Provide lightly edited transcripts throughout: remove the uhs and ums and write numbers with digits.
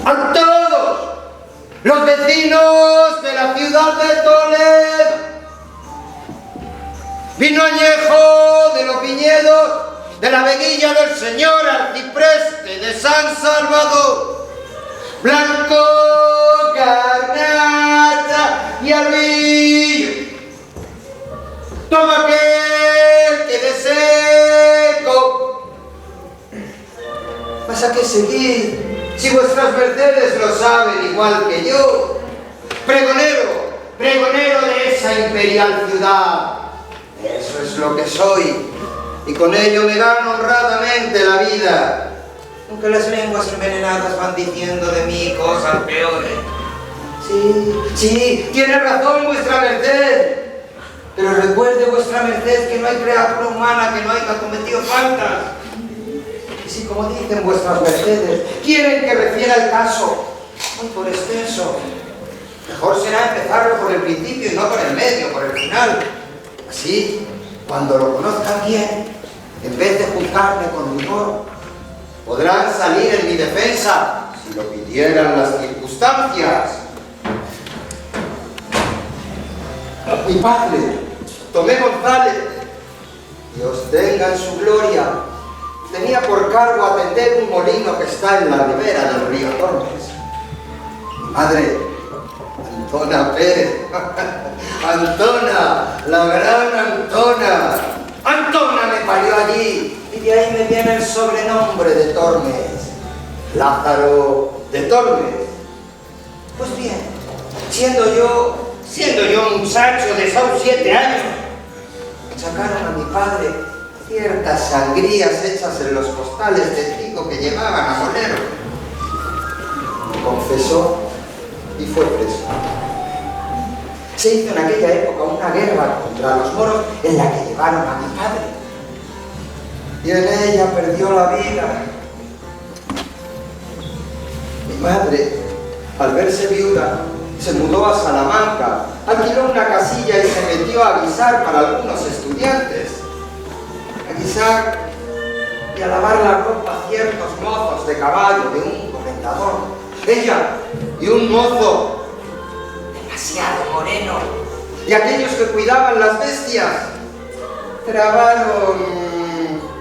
A todos los vecinos de la ciudad de Toledo, vino añejo de los viñedos de la veguilla del señor arcipreste de San Salvador, blanco, garnacha y albillo, todo aquel que de seco. ¿Mas a qué seguir? Si vuestras mercedes lo saben igual que yo, pregonero de esa imperial ciudad, eso es lo que soy, y con ello me gano honradamente la vida, aunque las lenguas envenenadas van diciendo de mí cosas peores. Sí, tiene razón vuestra merced, pero recuerde vuestra merced que no hay criatura humana que no haya cometido faltas. Si, como dicen vuestras mercedes, quieren que refiera el caso muy por extenso, mejor será empezarlo por el principio y no por el medio, por el final. Así, cuando lo conozcan bien, en vez de juzgarme con rigor, podrán salir en mi defensa, si lo pidieran las circunstancias. Mi padre, Tomé González, Dios tenga en su gloria, tenía por cargo atender un molino que está en la ribera del río Tormes. Mi madre, Antona Pérez, Antona, la gran Antona. Antona me parió allí y de ahí me viene el sobrenombre de Tormes, Lázaro de Tormes. Pues bien, siendo yo muchacho de esos 7 años, sacaron a mi padre ciertas sangrías hechas en los costales de trigo que llevaban a molero. Confesó y fue preso. Se hizo en aquella época una guerra contra los moros en la que llevaron a mi padre. Y en ella perdió la vida. Mi madre, al verse viuda, se mudó a Salamanca, alquiló una casilla y se metió a guisar para algunos estudiantes. A guisar y a lavar la ropa a ciertos mozos de caballo de un comendador. Ella y un mozo demasiado moreno y aquellos que cuidaban las bestias trabaron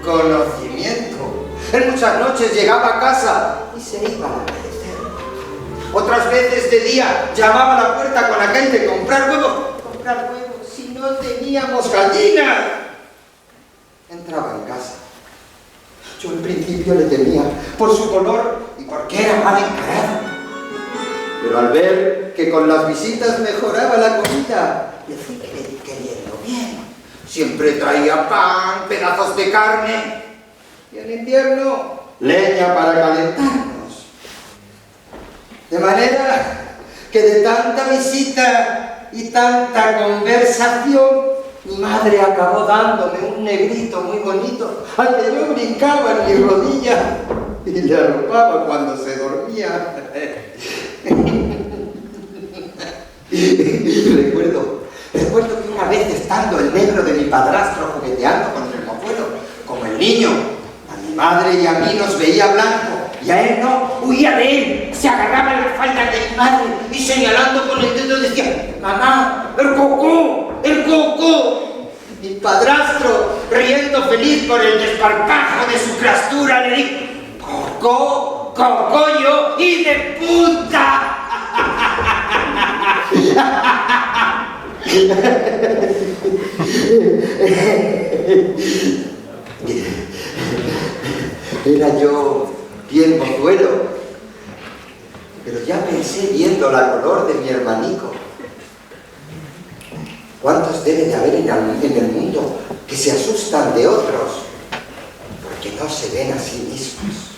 conocimiento. En muchas noches llegaba a casa y se iba al amanecer. Otras veces de día llamaba a la puerta con aquel de comprar huevos. Comprar huevos si no teníamos gallinas. Entraba en casa. Yo en principio le temía por su color y porque era mal encarado. Pero al ver que con las visitas mejoraba la comida, le fui queriendo bien. Siempre traía pan, pedazos de carne y en invierno leña para calentarnos. De manera que de tanta visita y tanta conversación, mi madre acabó dándome un negrito muy bonito al que yo brincaba en mi rodilla y le arropaba cuando se dormía. Recuerdo que una vez estando el negro de mi padrastro jugueteando con el mojuelo, como el niño, a mi madre y a mí nos veía blanco y a él no, huía de él, se agarraba en la falda de mi madre y señalando con el dedo decía: «Mamá, el cocó, el cocó». Mi padrastro, riendo feliz por el desparpajo de su crastura, le dijo: «Cocó, cocollo y de puta». Era yo bien mozuelo, pero ya pensé viendo la color de mi hermanico. ¿Cuántos debe de haber en el mundo que se asustan de otros porque no se ven a sí mismos?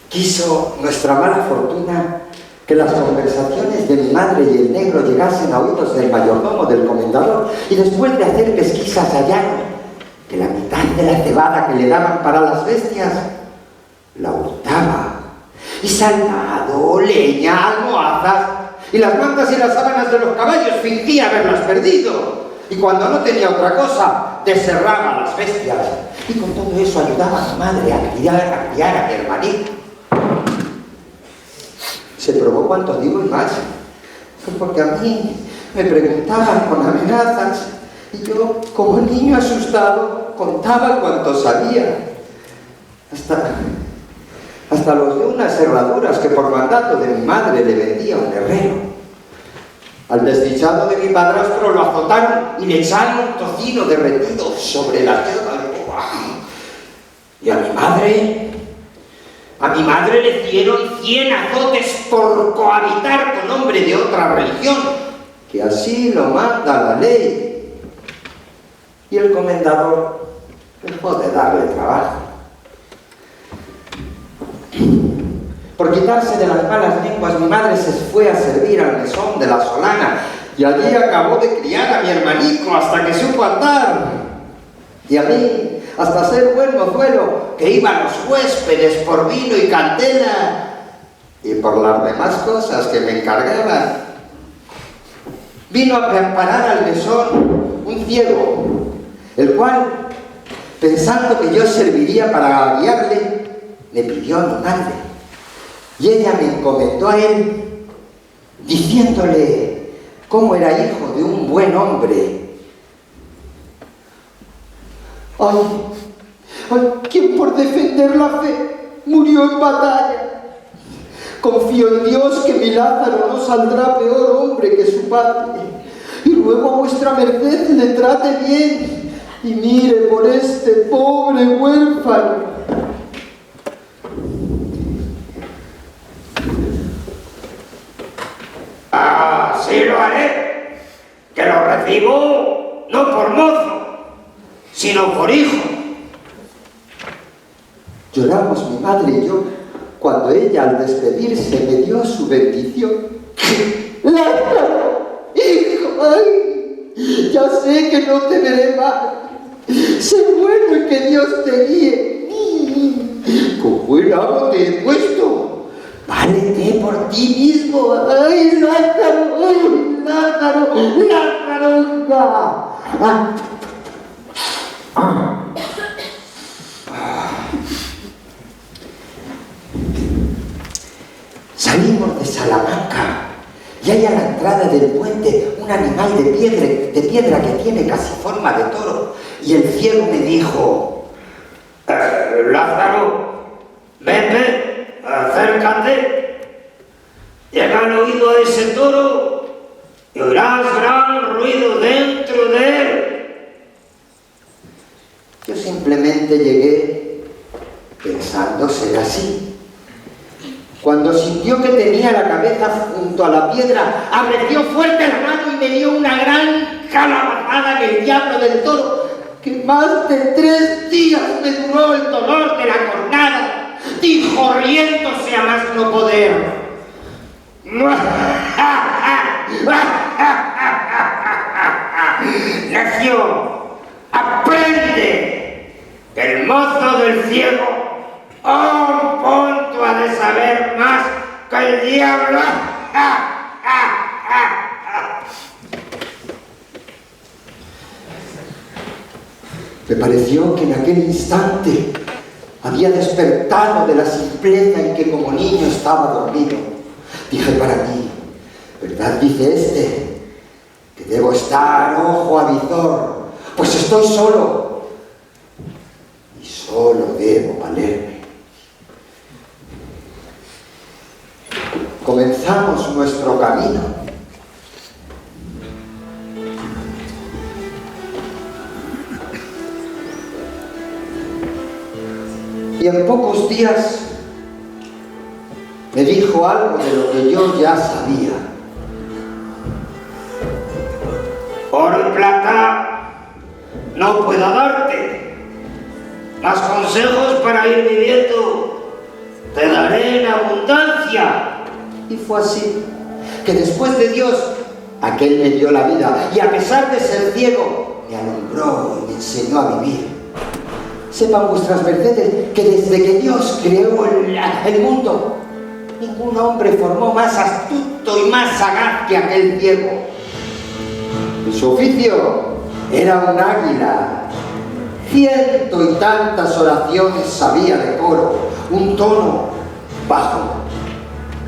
Quiso nuestra mala fortuna que las conversaciones de mi madre y el negro llegasen a oídos del mayordomo del comendador y después de hacer pesquisas hallaron que la mitad de la cebada que le daban para las bestias la hurtaba y saldado, leña, almohadas, y las mantas y las sábanas de los caballos fingía haberlas perdido, y cuando no tenía otra cosa, desherraba a las bestias, y con todo eso ayudaba a mi madre a criar a mi hermanito. Se probó cuanto digo y más, porque a mí me preguntaban con amenazas, y yo, como niño asustado, contaba cuanto sabía, hasta los de unas herraduras que por mandato de mi madre le vendía un herrero. Al desdichado de mi padrastro lo azotaron y le echaron un tocino derretido sobre la tierra. Y a mi madre le dieron 100 azotes por cohabitar con hombre de otra religión, que así lo manda la ley. Y el comendador dejó de darle trabajo. Por quitarse de las malas lenguas, mi madre se fue a servir al mesón de la Solana, y allí acabó de criar a mi hermanito hasta que supo andar. Y a mí, hasta ser buen mozuelo, que iba a los huéspedes por vino y cantela, y por las demás cosas que me encargaban. Vino a preparar al mesón un ciego, el cual, pensando que yo serviría para guiarle, le pidió a mi madre. Y ella me encomendó a él, diciéndole cómo era hijo de un buen hombre. ¡Ay! ¿Quién por defender la fe murió en batalla? Confío en Dios que mi Lázaro no saldrá peor hombre que su padre. Y ruego a vuestra merced le trate bien y mire por este pobre huérfano. Así lo haré, que lo recibo no por mozo, sino por hijo. Lloramos mi madre y yo cuando ella al despedirse me dio su bendición. ¡Lázaro, hijo! ¡Ay! Ya sé que no te veré más. Sé bueno y que Dios te guíe. Con buen amo te he puesto. Válete por ti mismo. ¡Ay, Lázaro! ¡Ay, Lázaro! ¡Lázaro! Salimos de Salamanca y hay a la entrada del puente un animal de piedra que tiene casi forma de toro. Y el ciego me dijo: Lázaro, ven, acércate. Llega al oído a ese toro y oirás gran ruido dentro de él. Yo simplemente llegué pensando ser así. Cuando sintió que tenía la cabeza junto a la piedra, abrió fuerte la mano y me dio una gran calabazada en el diablo del toro, que más de 3 días me duró el dolor de la cornada, dijo riéndose a más no poder. Necio, aprende que el mozo del ciego a un punto ha de saber más que el diablo. Me pareció que en aquel instante había despertado de la simpleza en que como niño estaba dormido. Dije para mí: ¿verdad dice este? Que debo estar ojo a visor, pues estoy solo y solo debo valerme. Comenzamos nuestro camino. Y en pocos días me dijo algo de lo que yo ya sabía. Oro y plata no puedo darte. Más consejos para ir viviendo te daré en abundancia. Y fue así, que después de Dios, aquel me dio la vida, y a pesar de ser ciego, me alumbró y me enseñó a vivir. Sepan vuestras mercedes que desde que Dios creó el mundo, ningún hombre formó más astuto y más sagaz que aquel ciego. Y su oficio era un águila. 100 y tantas oraciones sabía de coro, un tono bajo,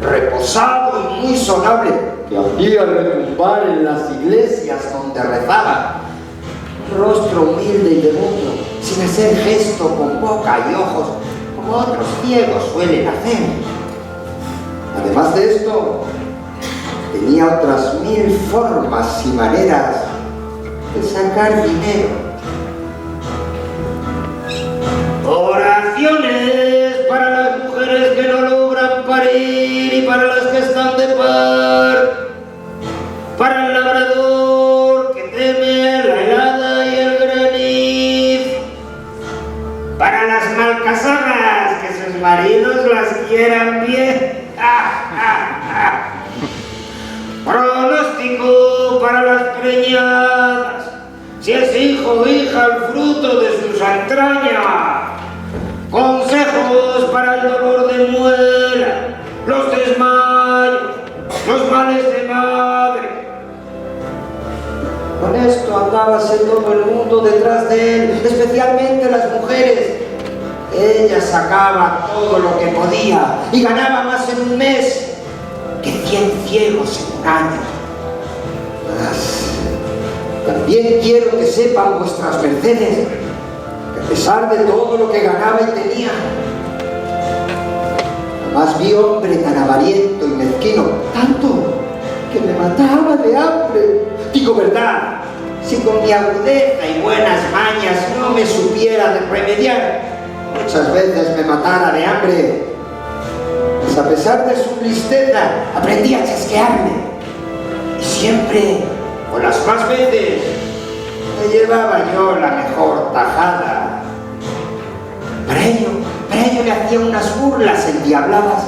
reposado y muy sonable, que hacía retumbar en las iglesias donde rezaba. Un rostro humilde y devoto, sin hacer gesto con boca y ojos, como otros ciegos suelen hacer. Además de esto, tenía otras 1000 formas y maneras de sacar dinero. Oraciones para las mujeres que no logran parir y para las que están de par, para el labrador que teme la helada y el granizo, para las malcasadas que sus maridos las quieran bien. Pronóstico para las preñadas, si es hijo o hija el fruto de sus entrañas. Consejos para el dolor de muela, los desmayos, los males de madre. Con esto andábase todo el mundo detrás de él, especialmente las mujeres. Ella sacaba todo lo que podía y ganaba más en un mes que 100 ciegos en un año. Mas también quiero que sepan vuestras mercedes que a pesar de todo lo que ganaba y tenía, jamás vi hombre tan avariento y mezquino, tanto que me mataba de hambre. Digo verdad, si con mi agudeza y buenas mañas no me supiera de remediar, muchas veces me matara de hambre. Pues a pesar de su tristeza, aprendí a chasquearme. Y siempre, o las más veces, me llevaba yo la mejor tajada. Para ello le hacía unas burlas endiabladas,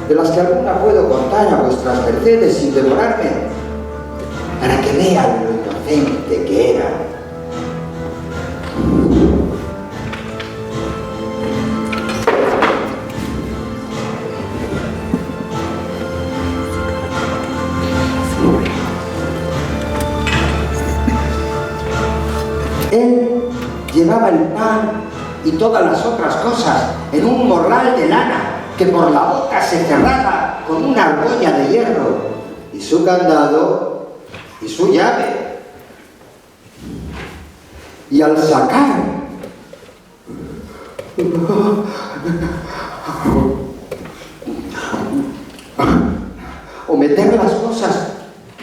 de las que alguna puedo contar a vuestras mercedes sin demorarme, para que vean lo inocente que era. Él llevaba el pan y todas las otras cosas en un morral de lana que por la boca se cerraba con una argolla de hierro, y su candado y su llave. Y al sacar o meter las cosas,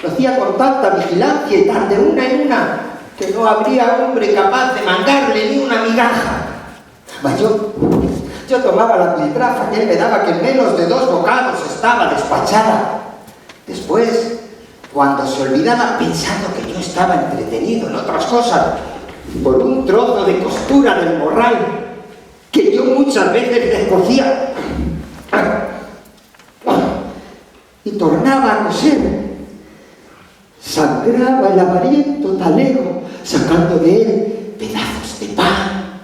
lo hacía con tanta vigilancia y tan de una en una que no habría hombre capaz de mandarle ni una migaja. Mas yo tomaba la piltrafa que él me daba, que en menos de 2 bocados estaba despachada. Después, cuando se olvidaba pensando que yo estaba entretenido en otras cosas, por un trozo de costura del morral que yo muchas veces descosía y tornaba a coser, sangraba el avariento talego, sacando de él pedazos de pan,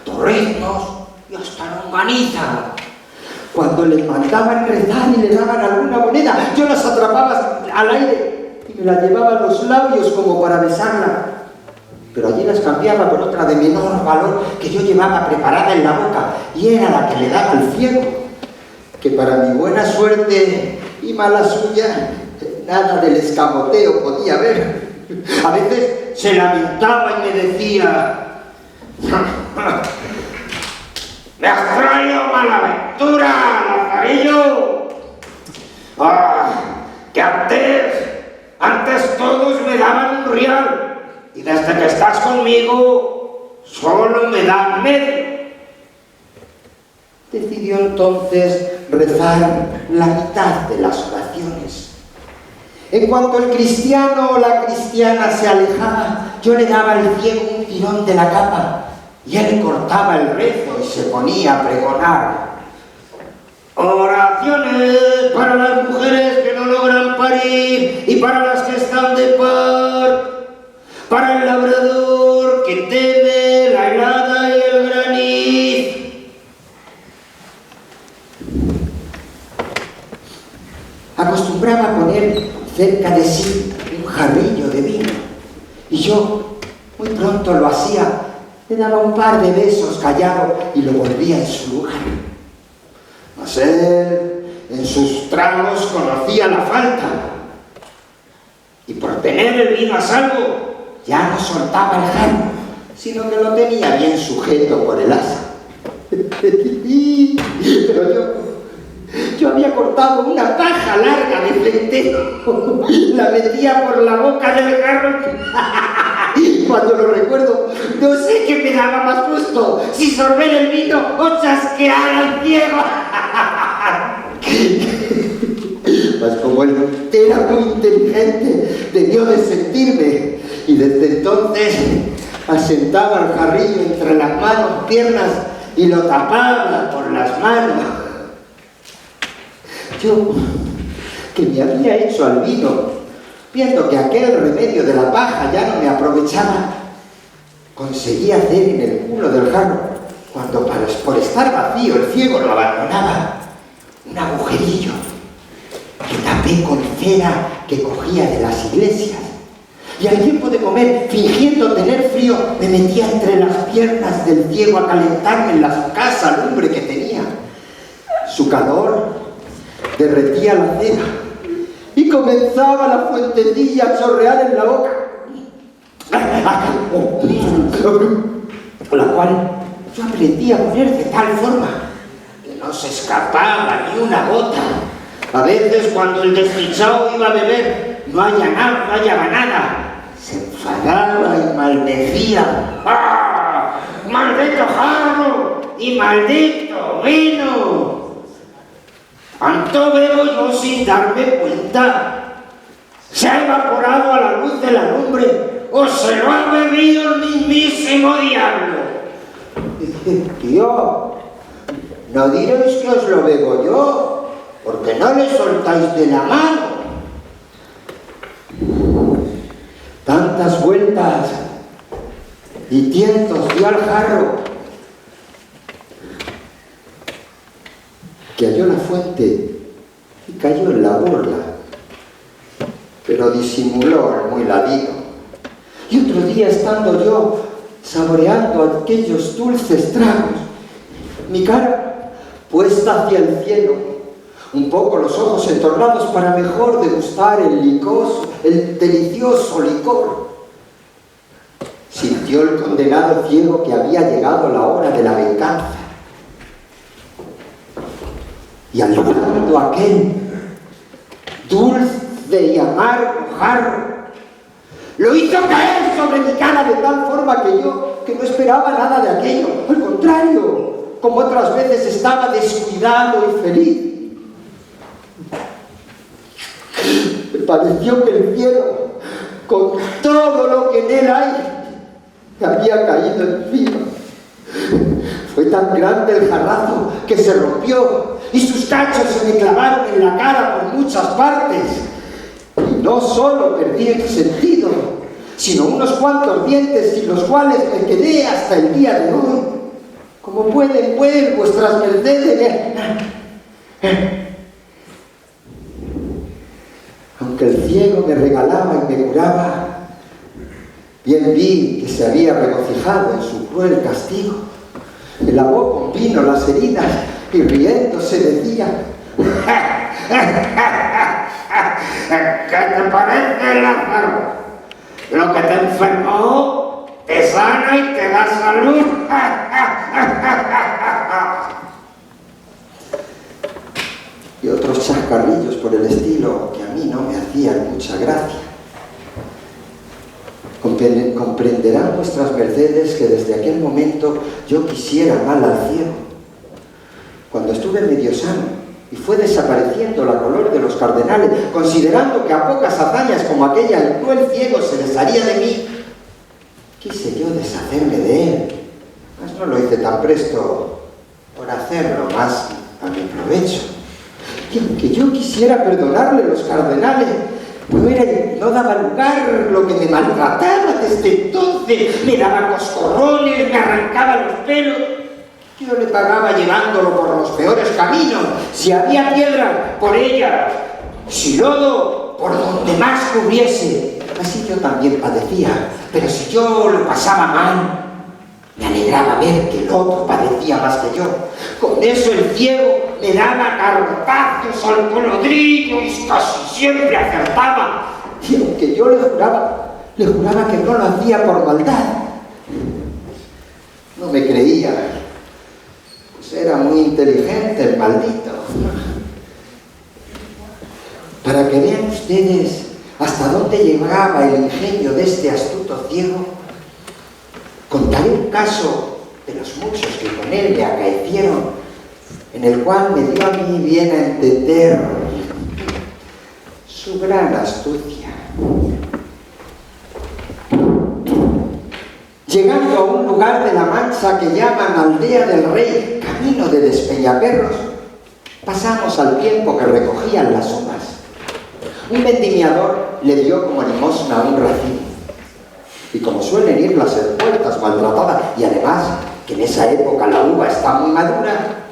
torreznos y hasta longaniza. Cuando les mandaban rezar y le daban alguna moneda, yo las atrapaba al aire y me las llevaba a los labios como para besarla. Pero allí las cambiaba por otra de menor valor que yo llevaba preparada en la boca, y era la que le daba al ciego, que para mi buena suerte y mala suya, nada del escamoteo podía ver. A veces se lamentaba y me decía: ¡me has traído mala aventura, Lazarillo! Que antes todos me daban un real, y desde que estás conmigo solo me dan medio. Decidió entonces rezar la mitad de las oraciones. En cuanto el cristiano o la cristiana se alejaba, yo le daba al ciego un tirón de la capa y él cortaba el rezo y se ponía a pregonar: oraciones para las mujeres que no logran parir y para las que están de par, para el labrador que teme la helada y el granizo. acostumbraba a poner cerca de sí un jarrillo de vino. Y yo, muy pronto lo hacía, le daba un par de besos callado y lo volvía en su lugar. Mas él, en sus tragos, conocía la falta. Y por tener el vino a salvo, ya no soltaba el jarro, sino que lo tenía bien sujeto por el asa. Pero yo había cortado una paja larga de centeno, la metía por la boca del jarro. Cuando lo recuerdo, no sé qué me daba más gusto, si sorber el vino o chasquear al ciego. Mas como él era muy inteligente, debió de sentirme, y desde entonces asentaba el jarrillo entre las manos, piernas, y lo tapaba por las manos. Yo, que me había hecho al vino, viendo que aquel remedio de la paja ya no me aprovechaba, conseguí hacer en el culo del jarro, cuando por estar vacío el ciego lo abandonaba, un agujerillo que tapé con cera que cogía de las iglesias. Y al tiempo de comer, fingiendo tener frío, me metía entre las piernas del ciego a calentarme en la escasa lumbre que tenía. Su calor derretía la cera y comenzaba la fuentecilla a chorrear en la boca, la cual yo aprendí a poner de tal forma que no se escapaba ni una gota. A veces, cuando el desdichado iba a beber, no hallaba nada. Se enfadaba y maldecía. ¡Ah! ¡Maldito jarro! ¡Y maldito vino! ¿Cuánto bebo yo sin darme cuenta? ¿Se ha evaporado a la luz de la lumbre o se lo ha bebido el mismísimo diablo? Tío, no diréis que os lo bebo yo, porque no le soltáis de la mano. Tantas vueltas y tientos dio al jarro que halló la fuente y cayó en la burla, pero disimuló el muy ladino. Y otro día, estando yo saboreando aquellos dulces tragos, mi cara puesta hacia el cielo, un poco los ojos entornados para mejor degustar el delicioso licor, sintió el condenado ciego que había llegado la hora de la venganza. Y alzando aquel dulce y amargo jarro, lo hizo caer sobre mi cara de tal forma que yo, que no esperaba nada de aquello, al contrario, como otras veces estaba descuidado y feliz. Me pareció que el cielo, con todo lo que en él hay, me había caído encima. Fue tan grande el jarrazo que se rompió y sus cachos se me clavaron en la cara por muchas partes. Y no solo perdí el sentido, sino unos cuantos dientes sin los cuales me quedé hasta el día de hoy. Como pueden ver vuestras mercedes. Aunque el ciego me regalaba y me curaba, bien vi que se había regocijado en su cruel castigo. Me lavó con vino las heridas y riéndose decía: ¿qué te parece, Lázaro? Lo que te enfermó te sana y te da salud. Y otros chascarrillos por el estilo que a mí no me hacían mucha gracia. Comprenderán vuestras mercedes que desde aquel momento yo quisiera mal al ciego. Cuando estuve medio sano y fue desapareciendo la color de los cardenales, considerando que a pocas hazañas como aquella el cruel ciego se desharía de mí, quise yo deshacerme de él, mas no lo hice tan presto por hacerlo más a mi provecho. Y aunque yo quisiera perdonarle los cardenales, no daba lugar lo que me maltrataba desde entonces. Me daba coscorrones, me arrancaba los pelos. Yo le pagaba llevándolo por los peores caminos. Si había piedra, por ellas. si lodo por donde más cubriese. Así yo también padecía, pero si yo lo pasaba mal, me alegraba ver que el otro padecía más que yo. Con eso el ciego me daba carpazos al colodrillo y casi siempre acertaba. Y aunque yo le juraba que no lo hacía por maldad, no me creía. Pues era muy inteligente el maldito. Para que vean ustedes hasta dónde llegaba el ingenio de este astuto ciego, contaré un caso de los muchos que con él me acaecieron, en el cual me dio a mí bien a entender su gran astucia. Llegando a un lugar de la Mancha que llaman Aldea del Rey, camino de Despeñaperros, pasamos al tiempo que recogían las uvas. Un vendimiador le dio como limosna un racimo. Y como suelen ir las envueltas maltratadas, y además que en esa época la uva está muy madura,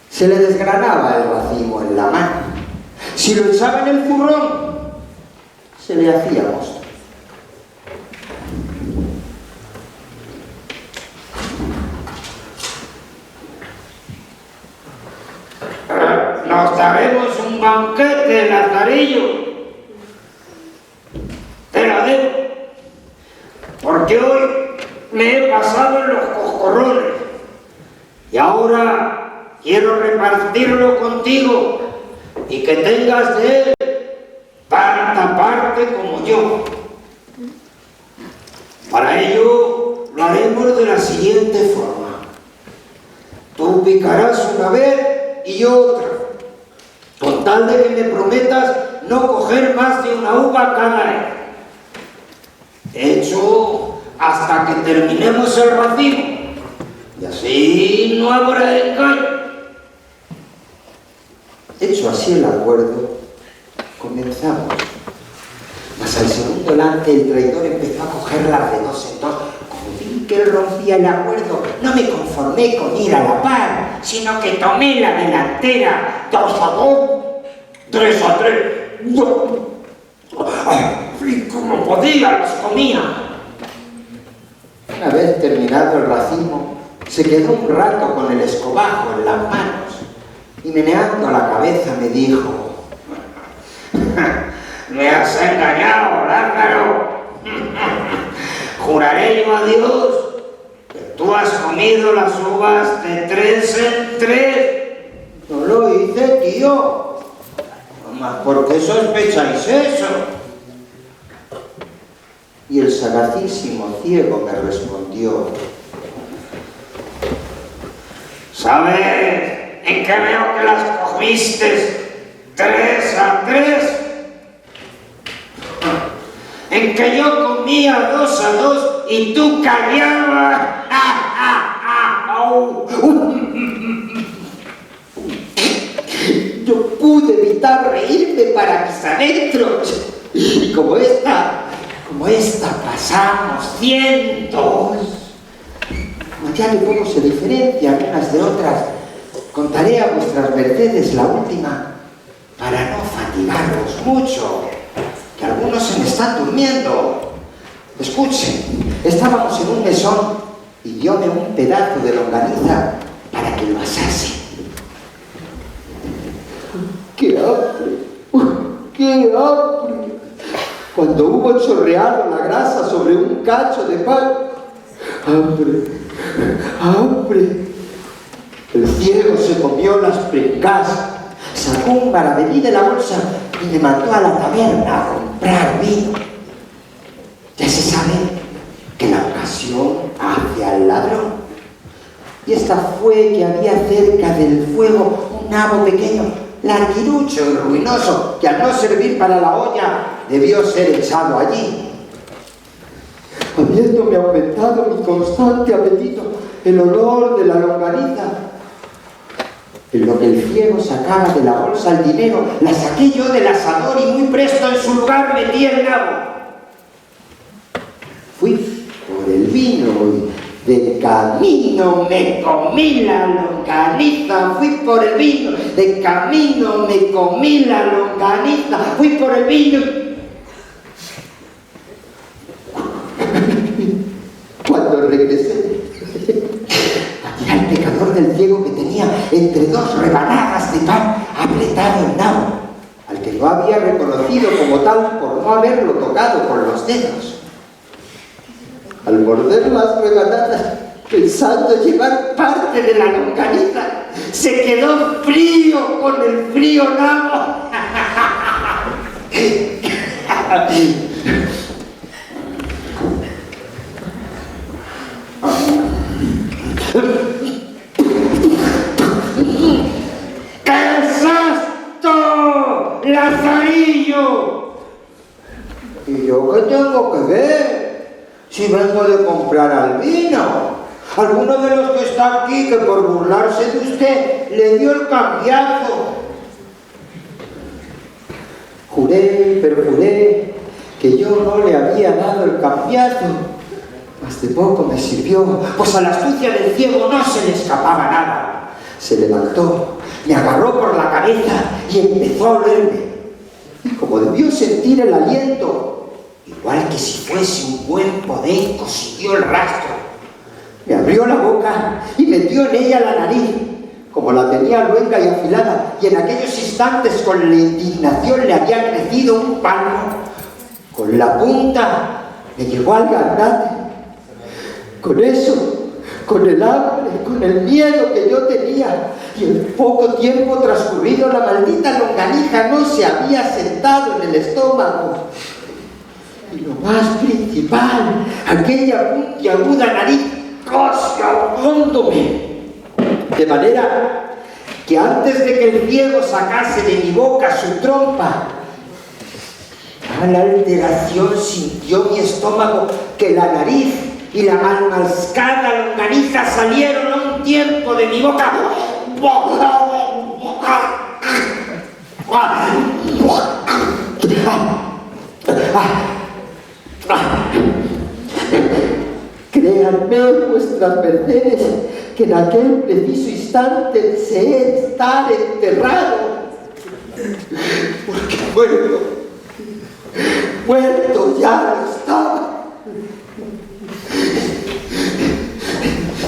se le desgranaba el racimo en la mano. Si lo echaba en el zurrón, se le hacía mosto. Nos daremos un banquete, Lazarillo. Te la debo, porque hoy me he pasado en los coscorrones y ahora quiero repartirlo contigo y que tengas de él tanta parte como yo. Para ello lo haremos de la siguiente forma: tú picarás una vez y yo otra, con tal de que me prometas no coger más de una uva cada vez. Hecho hasta que terminemos el racimo, y así no habrá engaño. Hecho así el acuerdo, comenzamos. Mas al segundo lance el traidor empezó a cogerlas de dos en dos. Como vi que él rompía el acuerdo, no me conformé con ir a la par, sino que tomé la delantera. 2-2, 3-3. Y como podía, los comía. Una vez terminado el racimo, se quedó un rato con el escobajo en las manos y meneando la cabeza me dijo: Me has engañado, Lázaro. Juraré yo a Dios que tú has comido las uvas de 3 en 3. No lo hice, tío. Mamá, ¿por qué sospecháis eso? Y el sagacísimo ciego me respondió: ¿Sabes en qué veo que las cogiste 3-3? En que yo comía 2-2 y tú callabas. Yo pude evitar reírme para mis adentros. Y como esta pasamos cientos. Como ya de poco se diferencian unas de otras, contaré a vuestras mercedes la última para no fatigarlos mucho, que algunos se me están durmiendo. Escuchen, estábamos en un mesón y dióme un pedazo de longaniza para que lo asase. ¡Qué hambre! ¡Qué hambre! Cuando hubo chorreado la grasa sobre un cacho de pan, ¡hambre! ¡Hambre! El ciego se comió las prengas, sacó un maravedí de la bolsa y me mandó a la taberna a comprar vino. Ya se sabe que la ocasión hace al ladrón. Y esta fue que había cerca del fuego un nabo pequeño, larguirucho y ruinoso, que al no servir para la olla debió ser echado allí. Habiéndome aumentado mi constante apetito, el olor de la longaniza, en lo que el ciego sacaba de la bolsa el dinero, la saqué yo del asador y muy presto en su lugar metí el nabo. Fui por el vino De camino me comí la longaniza, fui por el vino. De camino me comí la longaniza, fui por el vino. Cuando regresé, había el pecador del ciego que tenía entre dos rebanadas de pan apretado el nabo, al que no había reconocido como tal por no haberlo tocado con los dedos. Al morder las rebanadas, pensando llevar parte de la longaniza, se quedó frío con el frío nabo. ¿Qué es esto, Lazarillo? ¿Y yo qué tengo que ver? Si vengo de comprar al vino. Alguno de los que está aquí, que por burlarse de usted, le dio el cambiazo. Juré, pero juré, que yo no le había dado el cambiazo. Más de poco me sirvió, pues a la astucia del ciego no se le escapaba nada. Se levantó, me agarró por la cabeza y empezó a olerme. Y como debió sentir el aliento, igual que si fuese un buen podenco, siguió el rastro. Me abrió la boca y metió en ella la nariz, como la tenía luenga y afilada, y en aquellos instantes con la indignación le había crecido un palmo. Con la punta me llegó al garnate. Con eso, con el hambre, con el miedo que yo tenía, y en poco tiempo transcurrido la maldita longaniza no se había sentado en el estómago. Y lo más principal, aquella puntiaguda nariz casi ahogándome. De manera que antes de que el ciego sacase de mi boca su trompa, tal alteración sintió mi estómago que la nariz y la mal mascada longaniza salieron a un tiempo de mi boca. Créanme vuestras mercedes que en aquel preciso instante deseé estar enterrado, porque muerto ya no estaba.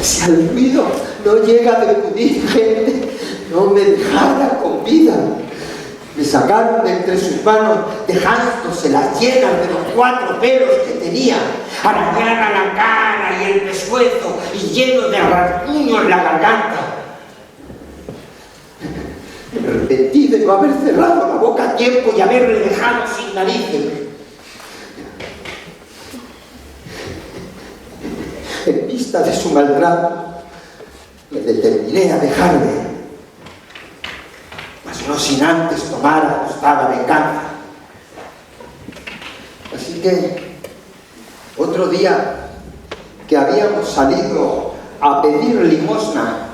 Si al ruido no llega a acudir gente, no me dejara con vida. Me sacaron de entre sus manos, dejándose las llenas de los 4 pelos que tenía, arañada la cara y el pescuezo y lleno de rasguños en la garganta. Me arrepentí de no haber cerrado la boca a tiempo y haberle dejado sin narices. En vista de su maltrato, me determiné a dejarle, mas no sin antes tomar ajustada venganza. Así que, otro día que habíamos salido a pedir limosna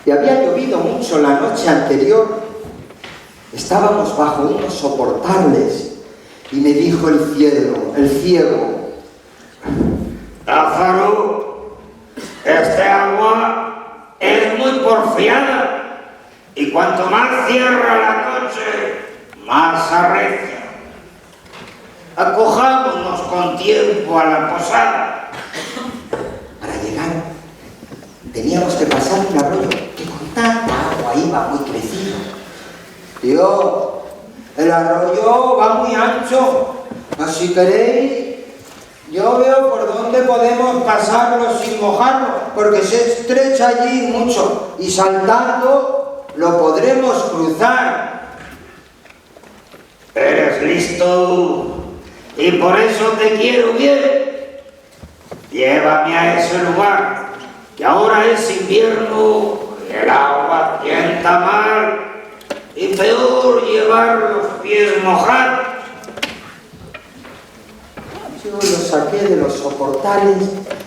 y había llovido mucho la noche anterior, estábamos bajo unos soportales y me dijo el ciego, Lázaro, este agua es muy porfiada y cuanto más cierra la noche, más arrecia. Acojámonos con tiempo a la posada. Para llegar teníamos que pasar un arroyo que con tanta agua iba muy crecido. Tío, el arroyo va muy ancho, si queréis yo veo por dónde podemos pasarlo sin mojarnos, porque se estrecha allí mucho y saltando lo podremos cruzar. Eres listo y por eso te quiero bien. Llévame a ese lugar, que ahora es invierno y el agua tienta mal y peor llevar los pies mojados. Yo lo saqué de los soportales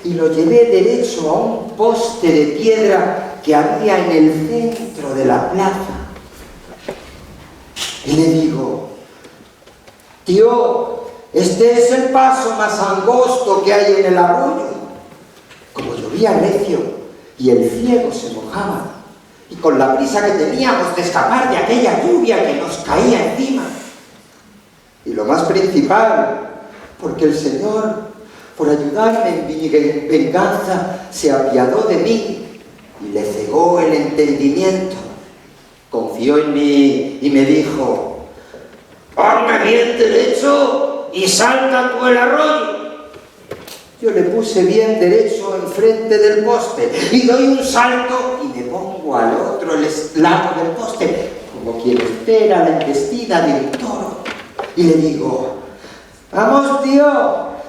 y lo llevé derecho a un poste de piedra que había en el centro de la plaza. Y le digo, tío, este es el paso más angosto que hay en el arroyo. llovía recio y el ciego se mojaba, y con la prisa que teníamos de escapar de aquella lluvia que nos caía encima. Y lo más principal, porque el Señor, por ayudarme en mi venganza, se apiadó de mí y le cegó el entendimiento. Confió en mí y me dijo: «Ponme bien derecho y salta tú el arroyo». Yo le puse bien derecho enfrente del poste y doy un salto y me pongo al otro lado del poste, como quien espera la embestida de un toro. Y le digo: «Vamos, tío,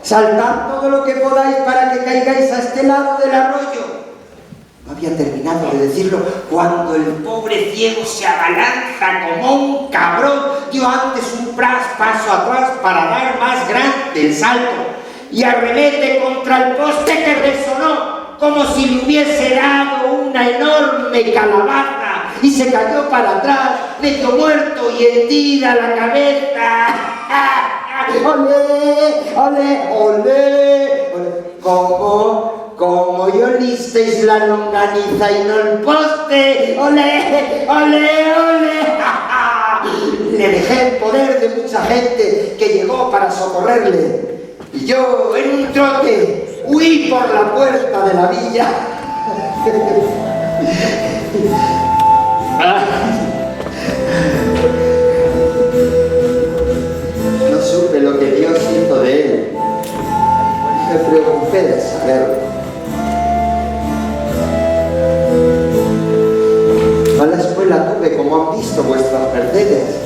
saltad todo lo que podáis para que caigáis a este lado del arroyo». No había terminado de decirlo cuando el pobre ciego se abalanza como un cabrón. Dio antes un paso atrás para dar más grande el salto y arremete contra el poste, que resonó como si le hubiese dado una enorme calabaza, y se cayó para atrás, medio muerto y hendida la cabeza. ¡Olé! ¡Olé! ¡Olé! Como yo listeis la longaniza y no el poste. ¡Olé! ¡Olé! ¡Olé! Le dejé el poder de mucha gente que llegó para socorrerle, y yo, en un trote, huí por la puerta de la villa. No supe lo que Dios hizo de él. Me preocupé de saberlo. Mala escuela tuve, como han visto vuestras mercedes.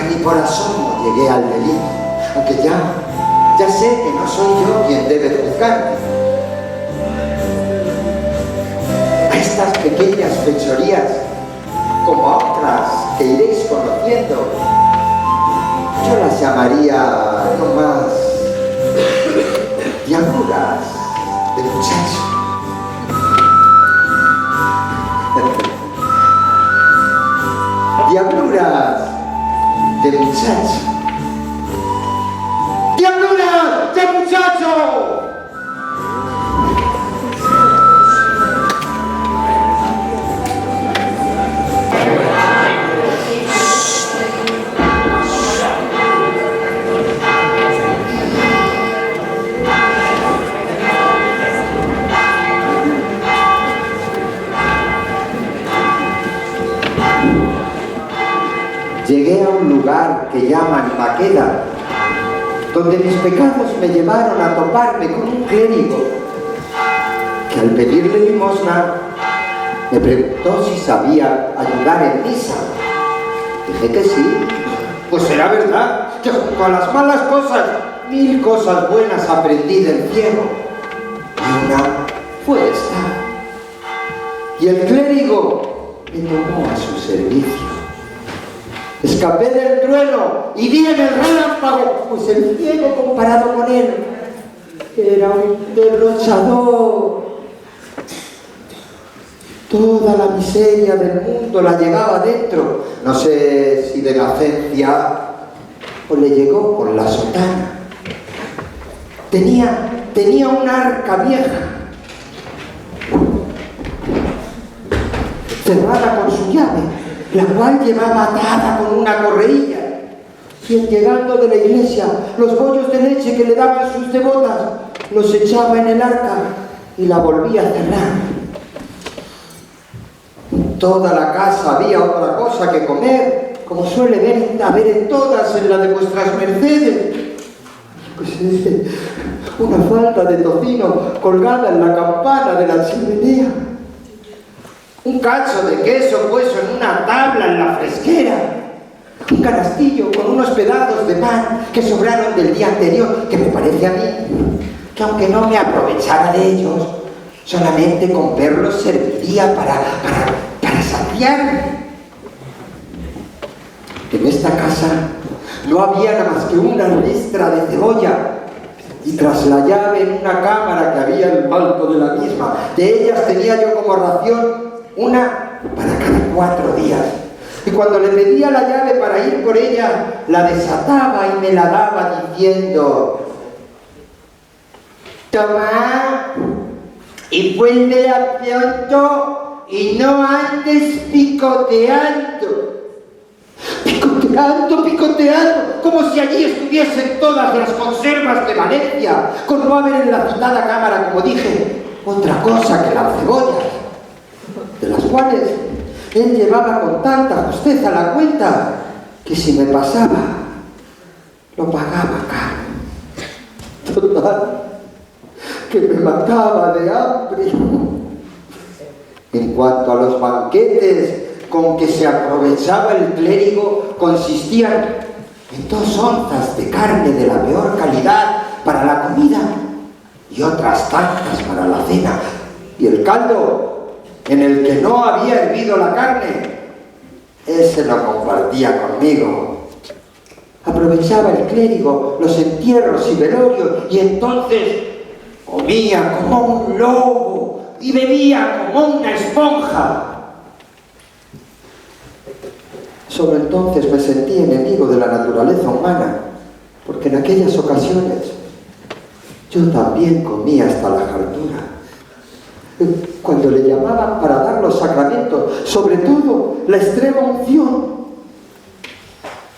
Ni por asomo llegué al delito, aunque ya sé que no soy yo quien debe juzgarme. A estas pequeñas fechorías, como a otras que iréis conociendo, yo las llamaría no más diabluras de muchacho. Diabluras de muchacho. ¡Diabluras de muchacho! Llegué a un lugar que llaman Maqueda, donde mis pecados me llevaron a toparme con un clérigo que, al pedirle limosna, me preguntó si sabía ayudar en misa. Dije que sí. Pues era verdad que junto a las malas cosas, 1000 cosas buenas aprendí del ciego, y una fue esta. Y el clérigo me tomó a su servicio. Escapé del trueno y di en el relámpago, pues el ciego, comparado con él, era un derrochador. Toda la miseria del mundo la llevaba dentro. No sé si de nacencia o le llegó por la sotana. Tenía una arca vieja, cerrada con su llave, la cual llevaba atada con una correilla. Y llegando de la iglesia, los bollos de leche que le daban sus devotas los echaba en el arca y la volvía a cerrar. En toda la casa había otra cosa que comer, como suele haber en todas, en la de vuestras mercedes. Pues una falda de tocino colgada en la campana de la chimenea, un cacho de queso puesto en una tabla en la fresquera, un canastillo con unos pedazos de pan que sobraron del día anterior, que me parece a mí que, aunque no me aprovechara de ellos, solamente con verlos serviría para saciarme. En esta casa no había nada más que una ristra de cebolla, y tras la llave en una cámara que había en lo alto de la misma, de ellas tenía yo como ración una para cada 4 días. Y cuando le pedía la llave para ir por ella, la desataba y me la daba diciendo: «Toma, Y vuelve a pronto y no andes picoteando. Picoteando, como si allí estuviesen todas las conservas de Valencia, con no haber en la citada cámara, como dije, otra cosa que las cebollas, de las cuales él llevaba con tanta justeza la cuenta, que si me pasaba, lo pagaba caro. Total, que me mataba de hambre. En cuanto a los banquetes con que se aprovechaba el clérigo, consistían en 2 onzas de carne de la peor calidad para la comida y otras tantas para la cena, y el caldo, en el que no había hervido la carne, ese lo compartía conmigo. Aprovechaba el clérigo los entierros y velorios, y entonces comía como un lobo y bebía como una esponja. Solo entonces me sentí enemigo de la naturaleza humana, porque en aquellas ocasiones yo también comía hasta la hartura. Cuando le llamaban para dar los sacramentos, sobre todo la extrema unción,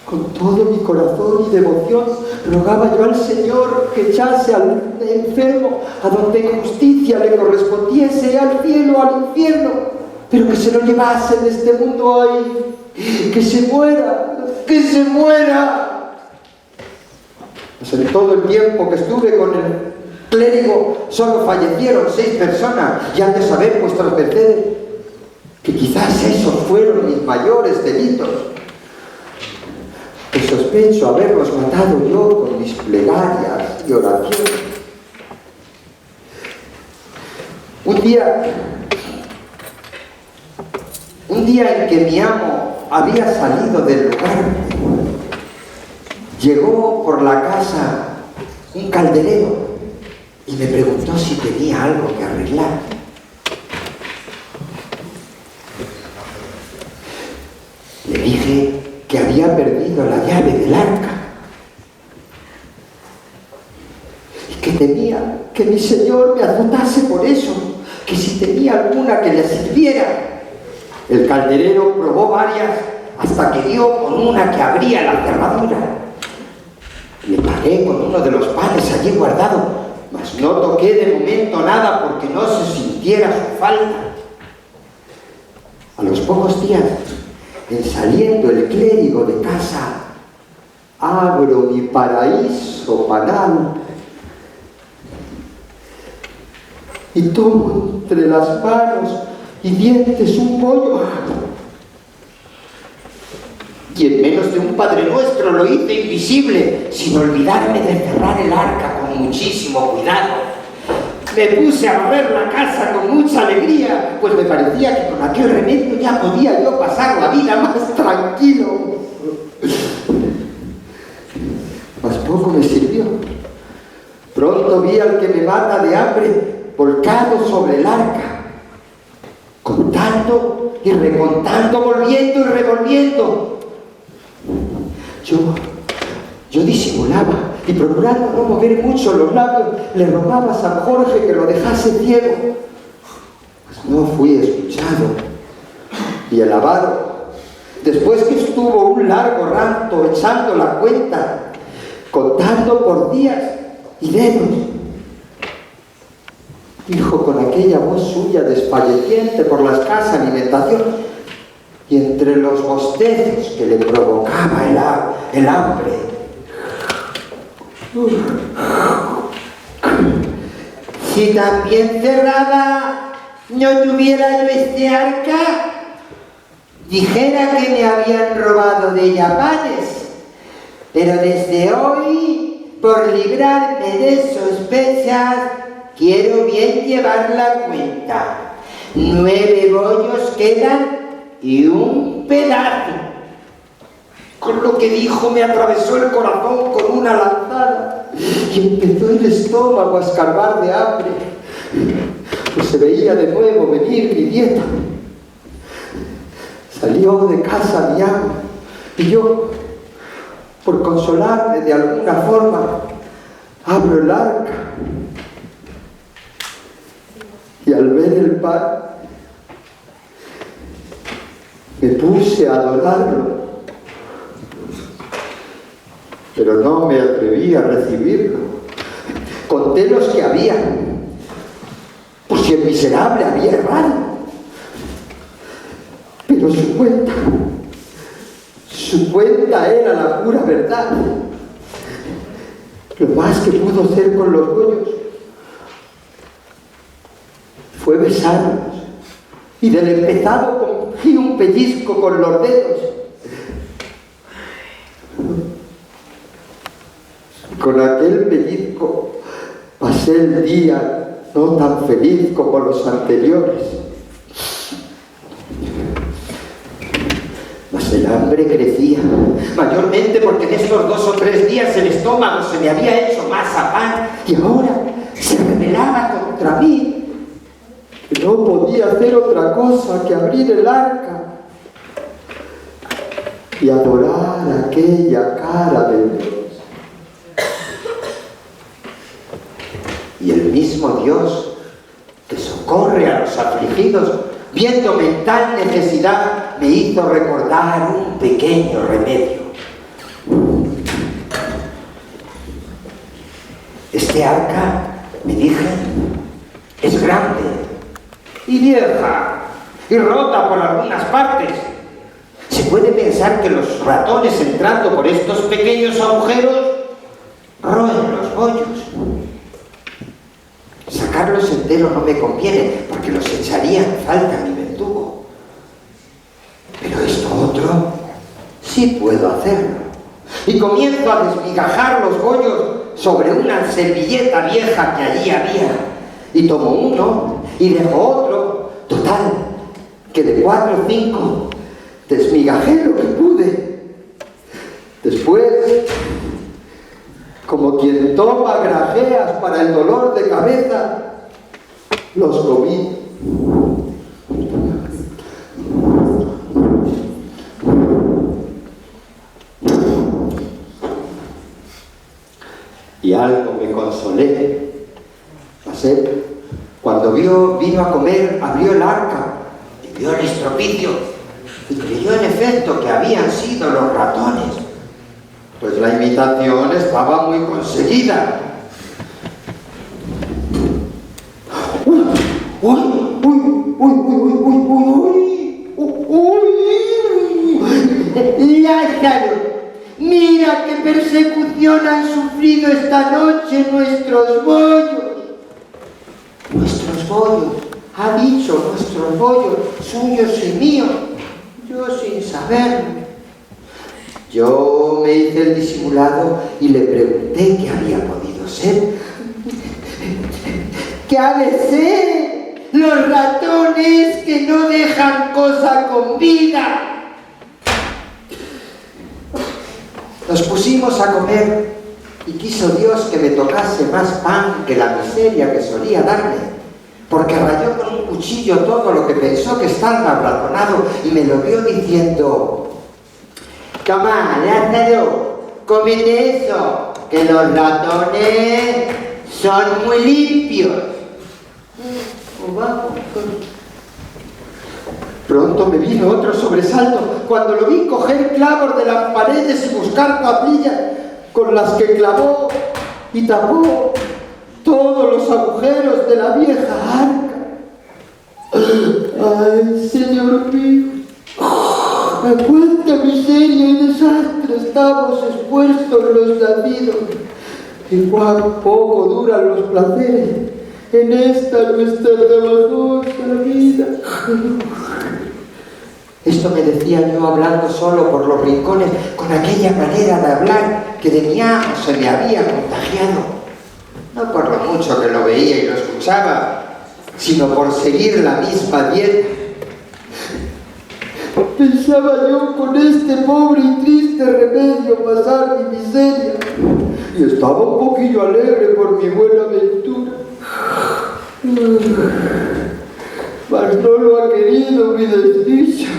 con todo mi corazón y devoción rogaba yo al Señor que echase al enfermo a donde en justicia le correspondiese, al cielo, al infierno, pero que se lo llevase de este mundo ahí. ¡Que se muera! ¡Que se muera! Pues en todo el tiempo que estuve con el clérigo solo fallecieron 6 personas, y han de saber vuestras mercedes que quizás esos fueron mis mayores delitos, que sospecho haberlos matado yo con mis plegarias y oraciones. Un día en que mi amo había salido del lugar, llegó por la casa un calderero y me preguntó si tenía algo que arreglar. Le dije que había perdido la llave del arca y que temía que mi señor me azotase por eso, que si tenía alguna que le sirviera. El calderero probó varias hasta que dio con una que abría la cerradura. Le pagué con uno de los panes allí guardado, mas no toqué de momento nada porque no se sintiera su falta. A los pocos días, en saliendo el clérigo de casa, abro mi paraíso panal y tomo entre las manos y dientes un pollo, y en menos de un Padre Nuestro lo hice invisible, sin olvidarme de cerrar el arca con muchísimo cuidado. Me puse a barrer la casa con mucha alegría, pues me parecía que con aquel remedio ya podía yo pasar la vida más tranquilo. Mas poco me sirvió. Pronto vi al que me mata de hambre volcado sobre el arca, contando y recontando, volviendo y revolviendo. Yo disimulaba y, procurando no mover mucho los labios, le rogaba a San Jorge que lo dejase ciego. Pues no fui escuchado y el avaro, después que estuvo un largo rato echando la cuenta, contando por días y dedos, dijo con aquella voz suya desfalleciente por la escasa alimentación y entre los bostezos que le provocaba el hambre: si también cerrada no tuviera yo este arca, dijera que me habían robado de ella panes, pero desde hoy, por librarme de sospechas, quiero bien llevar la cuenta. 9 bollos quedan y un pedazo. Con lo que dijo me atravesó el corazón con una lanzada y empezó el estómago a escarbar de hambre, pues se veía de nuevo venir mi dieta. Salió de casa mi amo y yo, por consolarme de alguna forma, abro el arca y al ver el pan me puse a adorarlo, pero no me atreví a recibirlo. Conté los que había, por si el miserable había errado, pero su cuenta era la pura verdad. Lo más que pudo hacer con los bollos fue besarlos, y del empezado cogí un pellizco con los dedos. Con aquel pellizco pasé el día no tan feliz como los anteriores. Mas el hambre crecía, mayormente porque en esos 2 o 3 días el estómago se me había hecho mazapán y ahora se rebelaba contra mí, que no podía hacer otra cosa que abrir el arca y adorar aquella cara de Dios. Y el mismo Dios que socorre a los afligidos, viéndome en tal necesidad, me hizo recordar un pequeño remedio. Este arca, me dije, es grande y vieja y rota por algunas partes. Se puede pensar que los ratones, entrando por estos pequeños agujeros, roen los bollos. Sacarlos enteros no me conviene, porque los echaría en falta mi verdugo. Pero esto otro sí puedo hacerlo. Y comienzo a desmigajar los bollos sobre una servilleta vieja que allí había. Y tomo uno y dejo otro. Total, que de 4 o 5 desmigajé lo que pude. Después, como quien toma grajeas para el dolor de cabeza, los comí. Y algo me consolé. Pasé. Cuando vino a comer, abrió el arca y vio el estropicio y creyó en efecto que habían sido los ratones. Pues la imitación estaba muy conseguida. ¡Uy! ¡Uy! ¡Uy! ¡Uy! ¡Uy! ¡Uy! ¡Uy! ¡Lázaro! ¡Mira qué persecución han sufrido esta noche nuestros bollos! Nuestros bollos, ha dicho, nuestros bollos, suyos y míos, yo sin saberlo. Yo me hice el disimulado y le pregunté qué había podido ser. ¿Qué ha de ser? Los ratones que no dejan cosa con vida. Nos pusimos a comer y quiso Dios que me tocase más pan que la miseria que solía darme, porque rayó con un cuchillo todo lo que pensó que estaba ratonado y me lo vio diciendo: toma, Lázaro, cómete eso, que los ratones son muy limpios. Pronto me vino otro sobresalto cuando lo vi coger clavos de las paredes y buscar tablillas con las que clavó y tapó todos los agujeros de la vieja arca. ¡Ay, Señor mío! ¡A cuánta miseria y desastre estamos expuestos los nacidos! ¡Y cuán poco duran los placeres en esta nuestra trabajosa vida! Esto me decía yo hablando solo por los rincones, con aquella manera de hablar que de mi amo se me había contagiado. No por lo mucho que lo veía y lo escuchaba, sino por seguir la misma dieta. Pensaba yo con este pobre y triste remedio pasar mi miseria, y estaba un poquillo alegre por mi buena ventura. Mas no lo ha querido mi desdicha,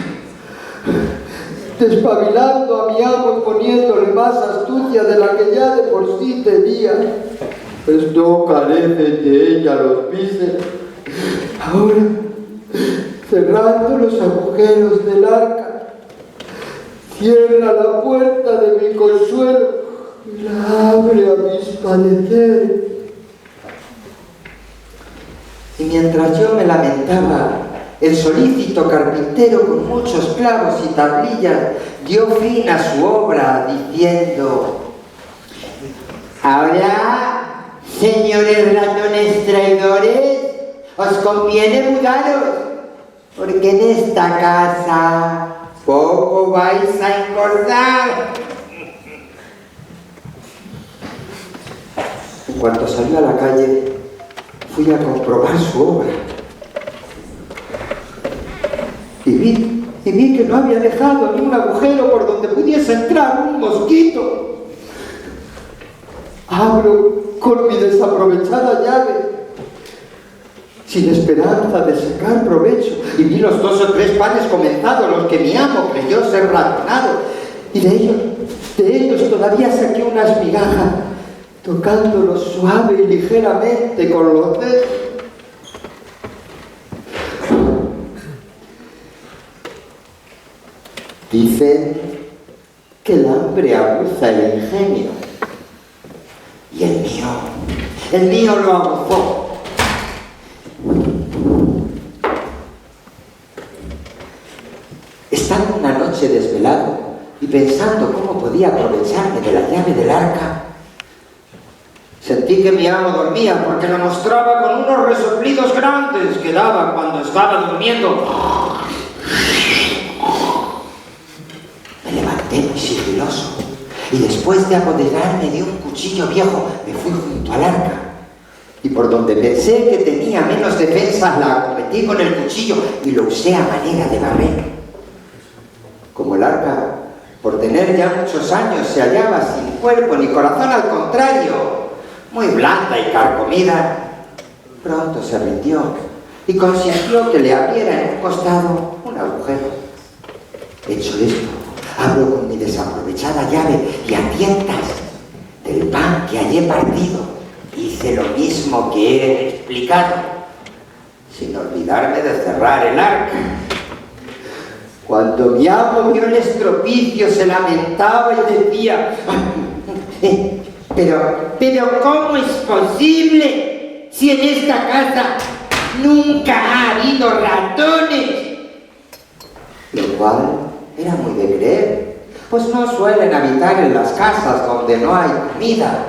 despabilando a mi amo y poniéndole más astucia de la que ya de por sí tenía, pues no carecen de ella los míseros Ahora, cerrando los agujeros del arca, cierra la puerta de mi consuelo y la abre a mis padeceres. Y mientras yo me lamentaba, el solícito carpintero, con muchos clavos y tablillas, dio fin a su obra diciendo: ahora, señores ratones traidores, os conviene mudaros, porque en esta casa poco vais a engordar. En cuanto salió a la calle, fui a comprobar su obra. Y vi que no había dejado ni un agujero por donde pudiese entrar un mosquito. Abro con mi desaprovechada llave, sin esperanza de sacar provecho, y vi los 2 o 3 panes comenzados, los que mi amo creyó ser ratonado, y de ellos todavía saqué unas migajas, tocándolos suave y ligeramente con los dedos. Dicen que el hambre aguza el ingenio, y el mío lo aguzó. Estando una noche desvelado y pensando cómo podía aprovecharme de la llave del arca, sentí que mi amo dormía, porque lo mostraba con unos resoplidos grandes que daba cuando estaba durmiendo. Me levanté muy sigiloso y después de apoderarme de un cuchillo viejo me fui junto al arca, y por donde pensé que tenía menos defensas la acometí con el cuchillo y lo usé a manera de barrer. Como el arca, por tener ya muchos años, se hallaba sin cuerpo ni corazón, al contrario, muy blanda y carcomida, pronto se rindió y consintió que le abriera en un costado un agujero. Hecho esto, abro con mi desaprovechada llave y a tientas del pan que hallé partido hice lo mismo que he explicado, sin olvidarme de cerrar el arca. Cuando mi amo vio el estropicio, se lamentaba y decía: pero ¿cómo es posible si en esta casa nunca ha habido ratones? Lo cual era muy de creer, pues no suelen habitar en las casas donde no hay comida.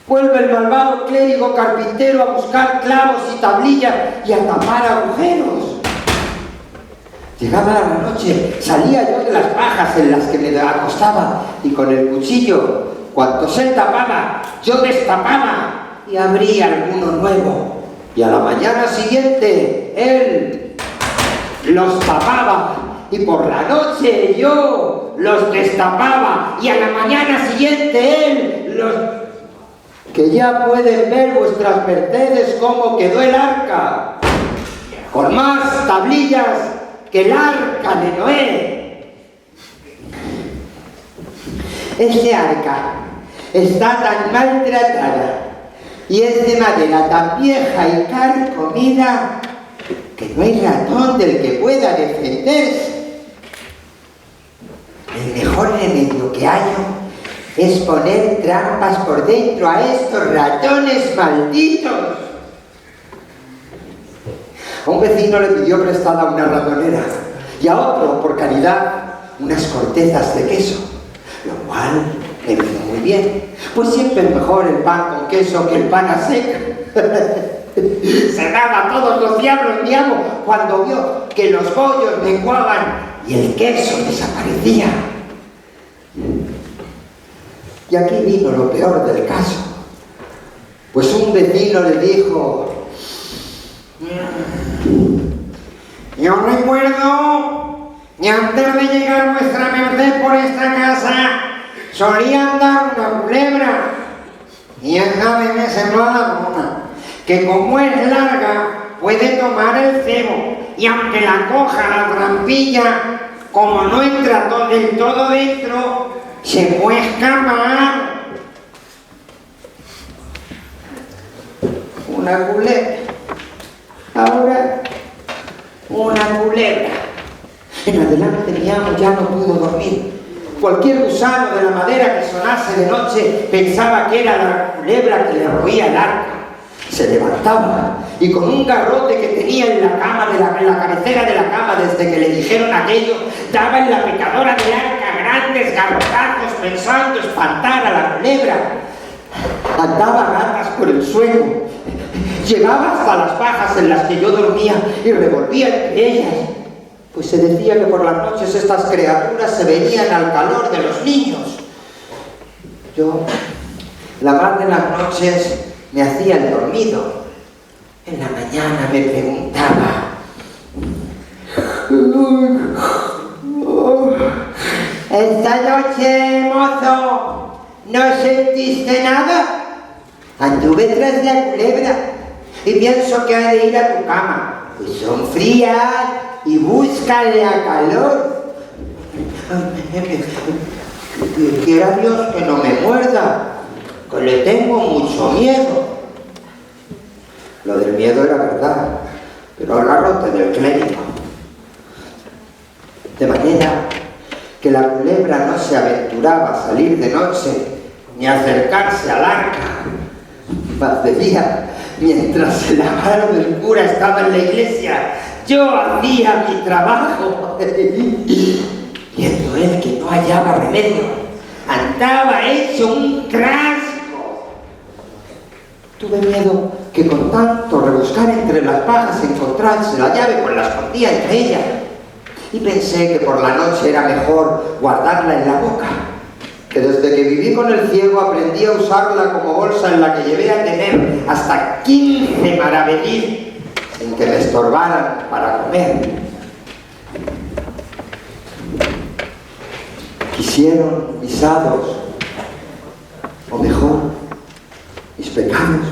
Vuelve el malvado clérigo carpintero a buscar clavos y tablillas y a tapar agujeros. Llegaba la noche, salía yo de las pajas en las que me acostaba y con el cuchillo, cuantos él tapaba, yo destapaba y abría alguno nuevo. Y a la mañana siguiente él los tapaba y por la noche yo los destapaba y a la mañana siguiente él los... Que ya pueden ver vuestras mercedes cómo quedó el arca, con más tablillas que el arca de Noé. Este arca está tan maltratada y es de madera tan vieja y carcomida que no hay ratón del que pueda defenderse. El mejor remedio que hallo es poner trampas por dentro a estos ratones malditos. A un vecino le pidió prestada una ratonera y a otro, por caridad, unas cortezas de queso, lo cual me vino muy bien, pues siempre es mejor el pan con queso que el pan a seca. Se daba todos los diablos mi amo cuando vio que los bollos menguaban y el queso desaparecía. Y aquí vino lo peor del caso, pues un vecino le dijo: yo recuerdo que antes de llegar vuestra merced por esta casa solía andar una culebra, y esa vez me sembró la luna, que como es larga puede tomar el cebo, y aunque la coja la trampilla, como no entra del todo dentro, se puede escapar. Una culebra. Ahora, una culebra. En adelante mi amo ya no pudo dormir. Cualquier gusano de la madera que sonase de noche pensaba que era la culebra que le roía el arca. Se levantaba y con un garrote que tenía en la cama en la cabecera de la cama desde que le dijeron aquello, daba en la picadora del arca grandes garrotazos pensando espantar a la culebra. Andaba a gatas por el suelo, llegaba hasta las pajas en las que yo dormía y revolvía entre ellas, pues se decía que por las noches estas criaturas se venían al calor de los niños. Yo, la más de las noches, me hacía el dormido. En la mañana me preguntaba: ¿esta noche, mozo, no sentiste nada? Anduve tras la culebra y pienso que ha de ir a tu cama, pues son frías y búscale a calor. Quiera Dios que no me muerda, que le tengo mucho miedo. Lo del miedo era verdad, pero el garrote del clérigo. De manera que la culebra no se aventuraba a salir de noche ni a acercarse al arca. Más de día, mientras el avaro del cura estaba en la iglesia, yo hacía mi trabajo. Viendo él que no hallaba remedio, andaba hecho un crasco. Tuve miedo que con tanto rebuscar entre las pajas encontrase la llave, pues la escondía entre ellas. Y pensé que por la noche era mejor guardarla en la boca, que desde que viví con el ciego aprendí a usarla como bolsa en la que llevé a tener hasta 15 maravedís sin que me estorbaran para comer. Quisieron mis hados, o mejor, mis pecados,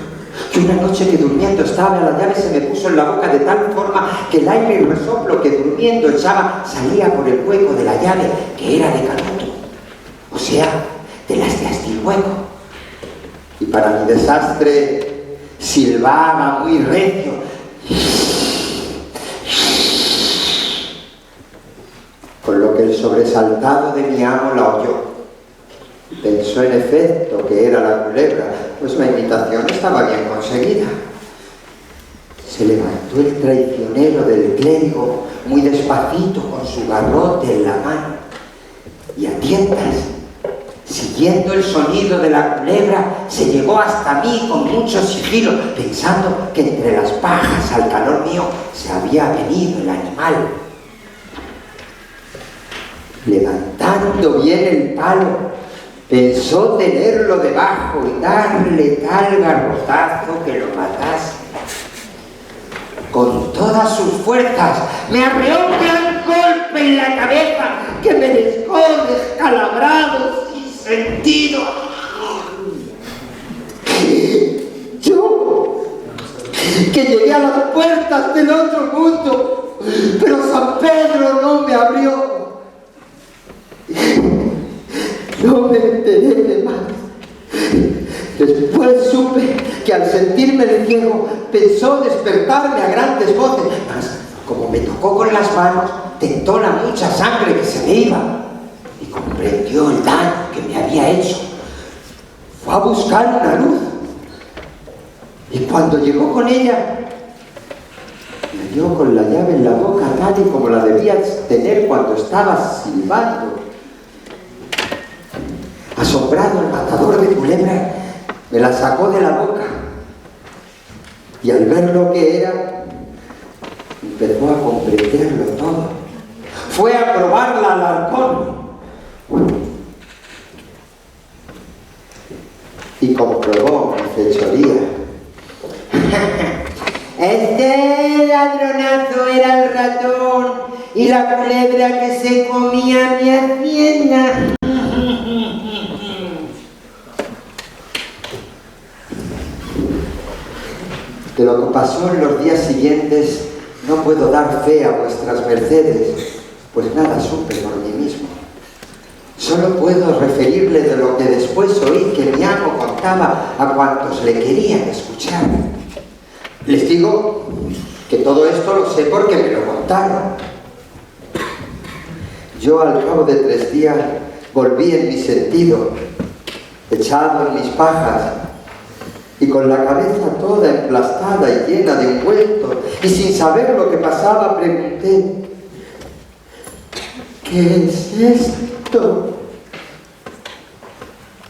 que una noche que durmiendo estaba, la llave se me puso en la boca de tal forma que el aire y resoplo que durmiendo echaba salía por el hueco de la llave, que era de canuto, o sea, de las de Astilhueco. Y para mi desastre silbaba muy recio. Con lo que el sobresaltado de mi amo la oyó. Pensó en efecto que era la culebra, pues la imitación estaba bien conseguida. Se levantó el traicionero del clérigo muy despacito con su garrote en la mano y a tientas, siguiendo el sonido de la culebra, se llegó hasta mí con mucho sigilo, pensando que entre las pajas al calor mío se había venido el animal. Levantando bien el palo, pensó tenerlo debajo y darle tal garrotazo que lo matase. Con todas sus fuerzas me arreó un gran golpe en la cabeza que me dejó descalabrado sin sentido. Yo, que llegué a las puertas del otro mundo, pero San Pedro no me abrió. No me enteré de más. Después supe que al sentirme el ciego pensó despertarme a grandes voces, mas como me tocó con las manos, tentó la mucha sangre que se me iba y comprendió el daño que me había hecho. Fue a buscar una luz y cuando llegó con ella, me dio con la llave en la boca tal y como la debías tener cuando estabas silbando. Asombrado, el matador de culebra me la sacó de la boca y al ver lo que era, empezó a comprenderlo todo. Fue a probarla al halcón y comprobó mi fechoría. Este ladronazo era el ratón y la culebra que se comía mi hacienda. De lo que pasó en los días siguientes no puedo dar fe a vuestras mercedes, pues nada supe por mí mismo. Solo puedo referirle de lo que después oí que mi amo contaba a cuantos le querían escuchar. Les digo Que todo esto lo sé porque me lo contaron. Yo al cabo de 3 días volví en mi sentido, echado en mis pajas, y con la cabeza toda emplastada y llena de ungüento, y sin saber lo que pasaba pregunté: ¿qué es esto?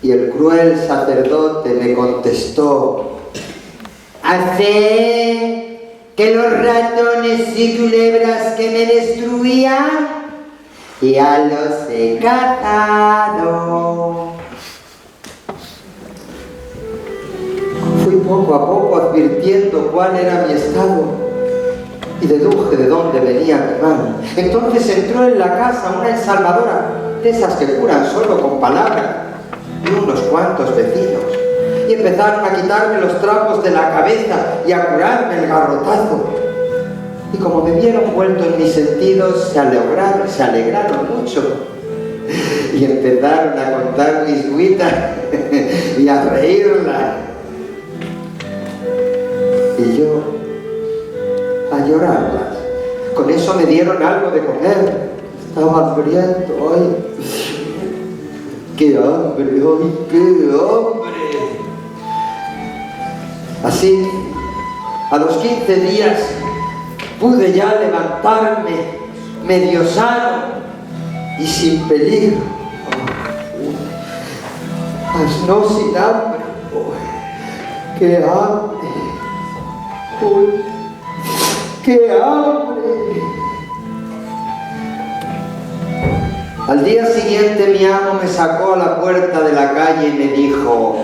Y el cruel sacerdote me contestó: hace que los ratones y culebras que me destruían ya los he cazado. Fui poco a poco advirtiendo cuál era mi estado y deduje de dónde venía mi mal. Entonces entró en la casa una ensalmadora, de esas que curan solo con palabras, y unos cuantos vecinos, y empezaron a quitarme los trapos de la cabeza y a curarme el garrotazo. Y como me vieron vuelto en mis sentidos, se alegraron mucho y empezaron a contar mis cuitas y a reírlas. Y yo a llorarlas. Con eso me dieron algo de comer. Estaba hambriento hoy. ¡Qué hambre hoy! ¡Qué hambre! Así, a los 15 días pude ya levantarme medio sano y sin peligro. Mas no sin hambre. ¡Qué hambre! ¡Qué hambre! Al día siguiente mi amo me sacó a la puerta de la calle y me dijo: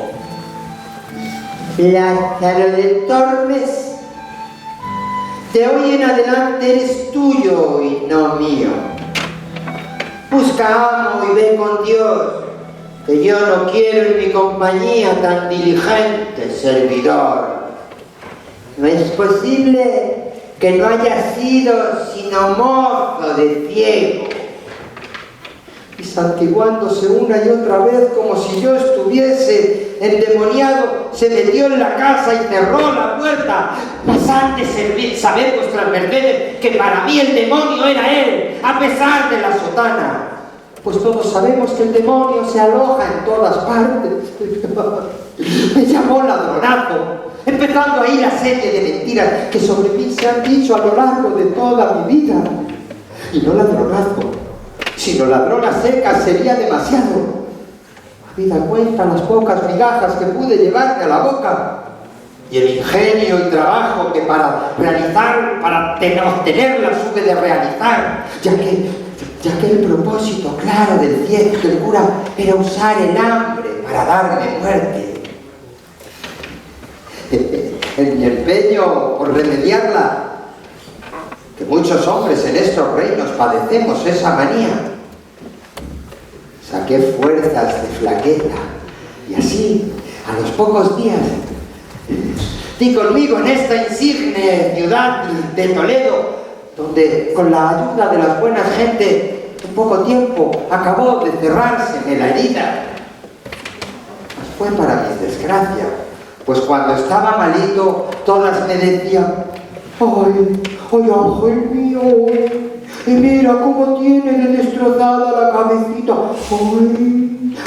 Lázaro de Tormes, de hoy en adelante eres tuyo y no mío. Busca amo y ve con Dios, que yo no quiero en mi compañía tan diligente servidor. No es posible que no haya sido sino mozo de ciego. Y santiguándose una y otra vez como si yo estuviese endemoniado, se metió en la casa y cerró la puerta. Pasad de saber vuestras mercedes que para mí el demonio era él, a pesar de la sotana. Pues todos sabemos que el demonio se aloja en todas partes. Me llamó ladronazo, empezando ahí la serie de mentiras que sobre mí se han dicho a lo largo de toda mi vida. Y no ladronazo, sino ladrona seca sería demasiado. Habida cuenta las pocas migajas que pude llevarme a la boca y el ingenio y trabajo que para obtenerlas hube de realizar, ya que el propósito claro del cura era usar el hambre para darme muerte. En mi empeño por remediarla, que muchos hombres en estos reinos padecemos esa manía, saqué fuerzas de flaqueza y así, a los pocos días, di conmigo en esta insigne ciudad de Toledo, donde con la ayuda de las buenas gentes en poco tiempo acabó de cerrárseme la herida. Pues fue para mi desgracia, pues cuando estaba malito todas me decían: ¡ay, ángel mío! Y mira cómo tiene de destrozada la cabecita.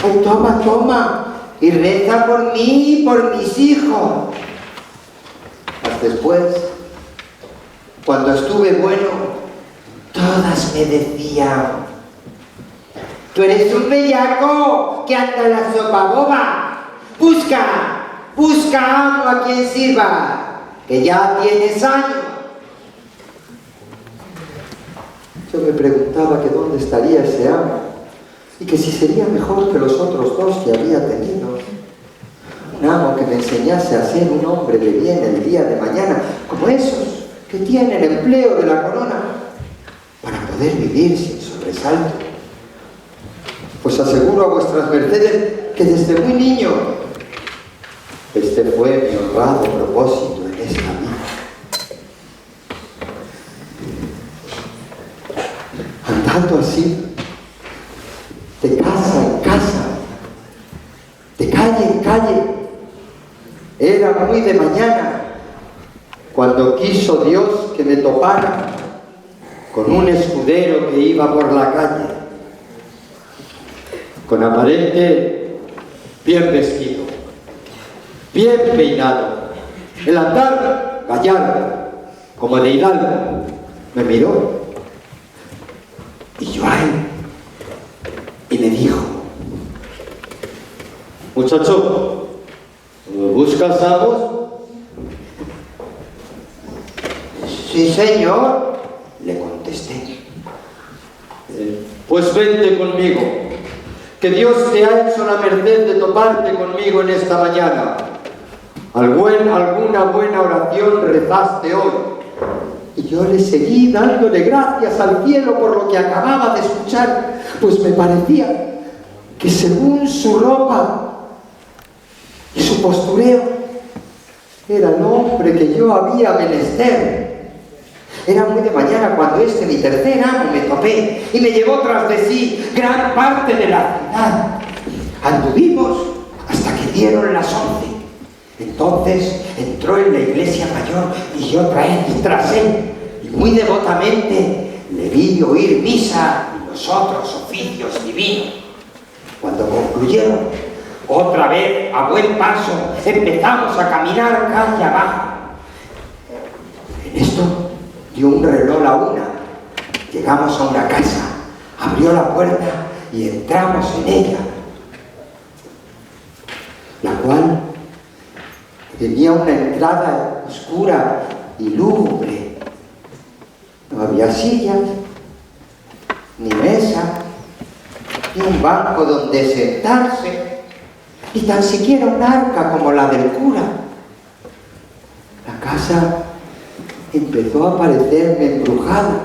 ¡Ay, toma! Y reza por mí y por mis hijos. Mas después, cuando estuve bueno, todas me decían: tú eres un bellaco que anda en la sopa boba. Busca amo a quien sirva, que ya tienes años. Yo me preguntaba que dónde estaría ese amo y que si sería mejor que los otros dos que había tenido. Un amo que me enseñase a ser un hombre de bien el día de mañana, como esos que tienen empleo de la corona, para poder vivir sin sobresalto. Pues aseguro a vuestras mercedes que desde muy niño este fue mi honrado propósito en esta vida. Andando así, de casa en casa, de calle en calle, era muy de mañana, cuando quiso Dios que me topara con un escudero que iba por la calle, con aparente bien vestido, bien peinado, el andar gallardo, como de hidalgo. Me miró y yo a él, y me dijo: muchacho, ¿buscas amos? Sí, señor, le contesté. Pues vente conmigo, que Dios te ha hecho la merced de toparte conmigo en esta mañana. Alguna buena oración rezaste hoy. Y yo le seguí dándole gracias al cielo por lo que acababa de escuchar, pues me parecía que según su ropa y su postureo era el hombre que yo había menester. Era muy de mañana cuando mi tercer amo, me topé y me llevó tras de sí gran parte de la ciudad. Anduvimos hasta que dieron las 11. Entonces entró en la iglesia mayor y yo tras él, y muy devotamente le vi oír misa y los otros oficios divinos. Cuando concluyeron, otra vez a buen paso empezamos a caminar calle abajo. En esto dio un reloj la 1. Llegamos a una casa, abrió la puerta y entramos en ella, la cual tenía una entrada oscura y lúgubre. No había sillas, ni mesa, ni un banco donde sentarse, ni tan siquiera un arca como la del cura. La casa empezó a parecerme embrujada.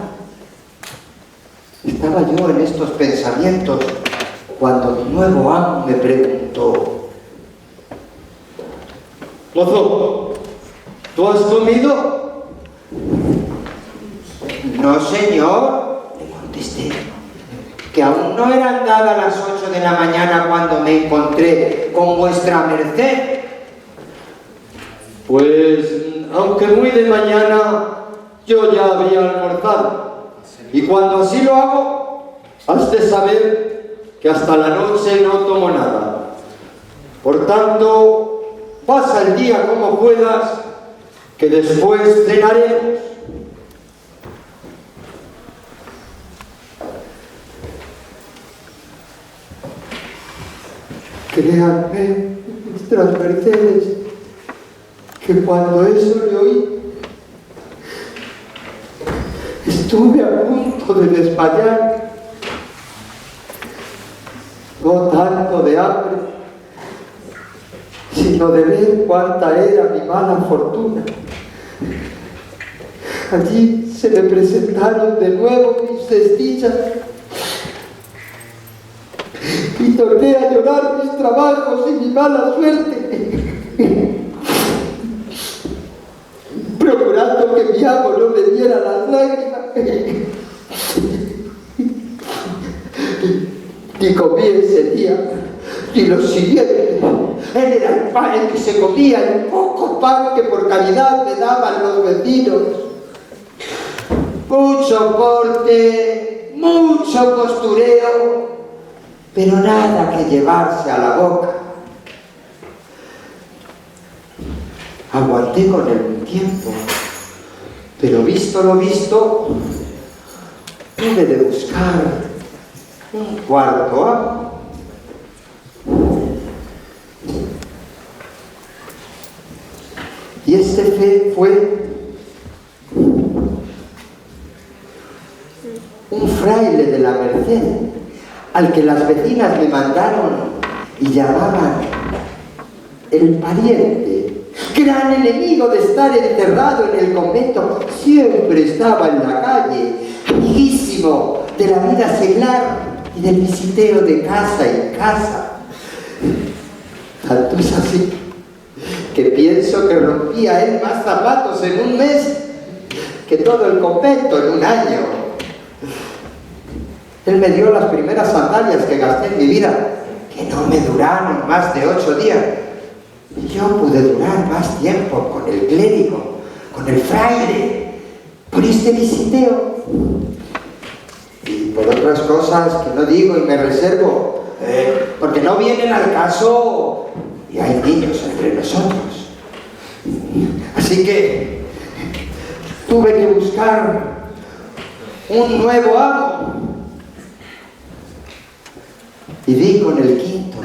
Estaba yo en estos pensamientos cuando mi nuevo amo me preguntó: mozo, ¿tú has comido? No, señor, le contesté, que aún no eran dadas las 8 de la mañana cuando me encontré con vuestra merced. Pues, aunque muy de mañana, yo ya había almorzado, y cuando así lo hago, has de saber que hasta la noche no tomo nada. Por tanto, pasa el día como puedas, que después cenaremos. Créanme, vuestras mercedes, que cuando eso le oí, estuve a punto de desmayar, no tanto de hambre, sino de ver cuánta era mi mala fortuna. Allí se me presentaron de nuevo mis desdichas y torné a llorar mis trabajos y mi mala suerte, procurando que mi amo no me diera las lágrimas. Ni comí ese día, ni los siguientes. Él era el pan el que se comía, el poco pan que por caridad me daban los vecinos. Mucho porte, mucho postureo, pero nada que llevarse a la boca. Aguanté con él un tiempo, pero visto lo visto, tuve de buscar un cuarto amo. Y este fue un fraile de la Merced, al que las vecinas me mandaron y llamaban el pariente, gran enemigo de estar encerrado en el convento. Siempre estaba en la calle, amiguísimo de la vida seglar y del visiteo de casa en casa. Tanto es así que pienso que rompía él más zapatos en un mes que todo el convento en un año. Él me dio las primeras sandalias que gasté en mi vida, que no me duraron más de 8 días. Y yo pude durar más tiempo con el clérigo, con el fraile, por este visiteo y por otras cosas que no digo y me reservo, porque no vienen al caso y hay niños entre nosotros. Así que tuve que buscar un nuevo amo y di con el quinto.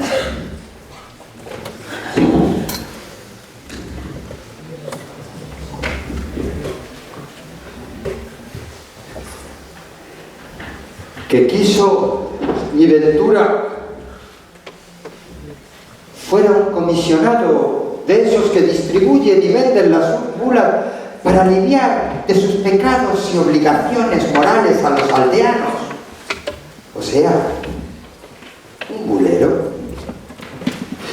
Que quiso mi ventura fuera un comisionado de esos que distribuyen y venden las bulas para aliviar de sus pecados y obligaciones morales a los aldeanos. O sea, un bulero.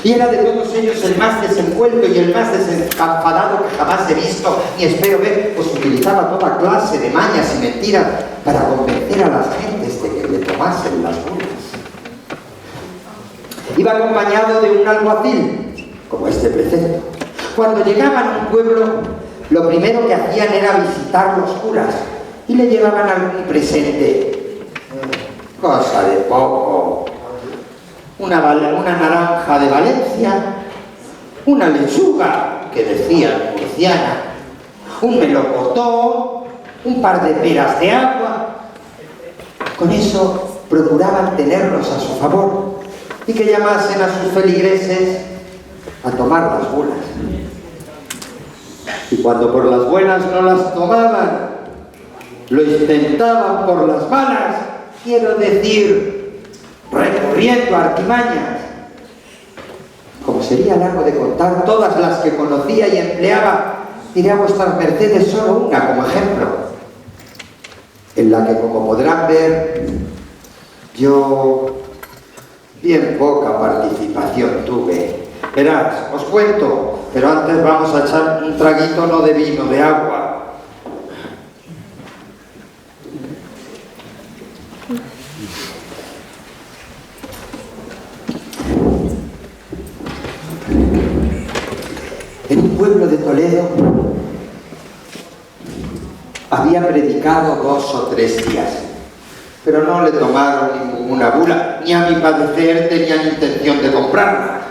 Y era de todos ellos el más desenvuelto y el más desenfadado que jamás he visto ni espero ver, pues utilizaba toda clase de mañas y mentiras para convencer a las gentes de que le tomasen las bulas. Iba acompañado de un alguacil, como este precepto. Cuando llegaban a un pueblo, lo primero que hacían era visitar los curas y le llevaban algún presente. Cosa de poco. Una naranja de Valencia, una lechuga, que decían murciana, un melocotón, un par de peras de agua. Con eso procuraban tenerlos a su favor y que llamasen a sus feligreses a tomar las bulas. Y cuando por las buenas no las tomaban, lo intentaban por las malas, quiero decir, recurriendo a artimañas. Como sería largo de contar todas las que conocía y empleaba, diré a vuestras mercedes solo una como ejemplo, en la que, como podrán ver, yo bien poca participación tuve. Verás, os cuento, pero antes vamos a echar un traguito no de vino, de agua. En un pueblo de Toledo había predicado 2 o 3 días, pero no le tomaron ninguna bula, ni a mi padecer tenían intención de comprarla.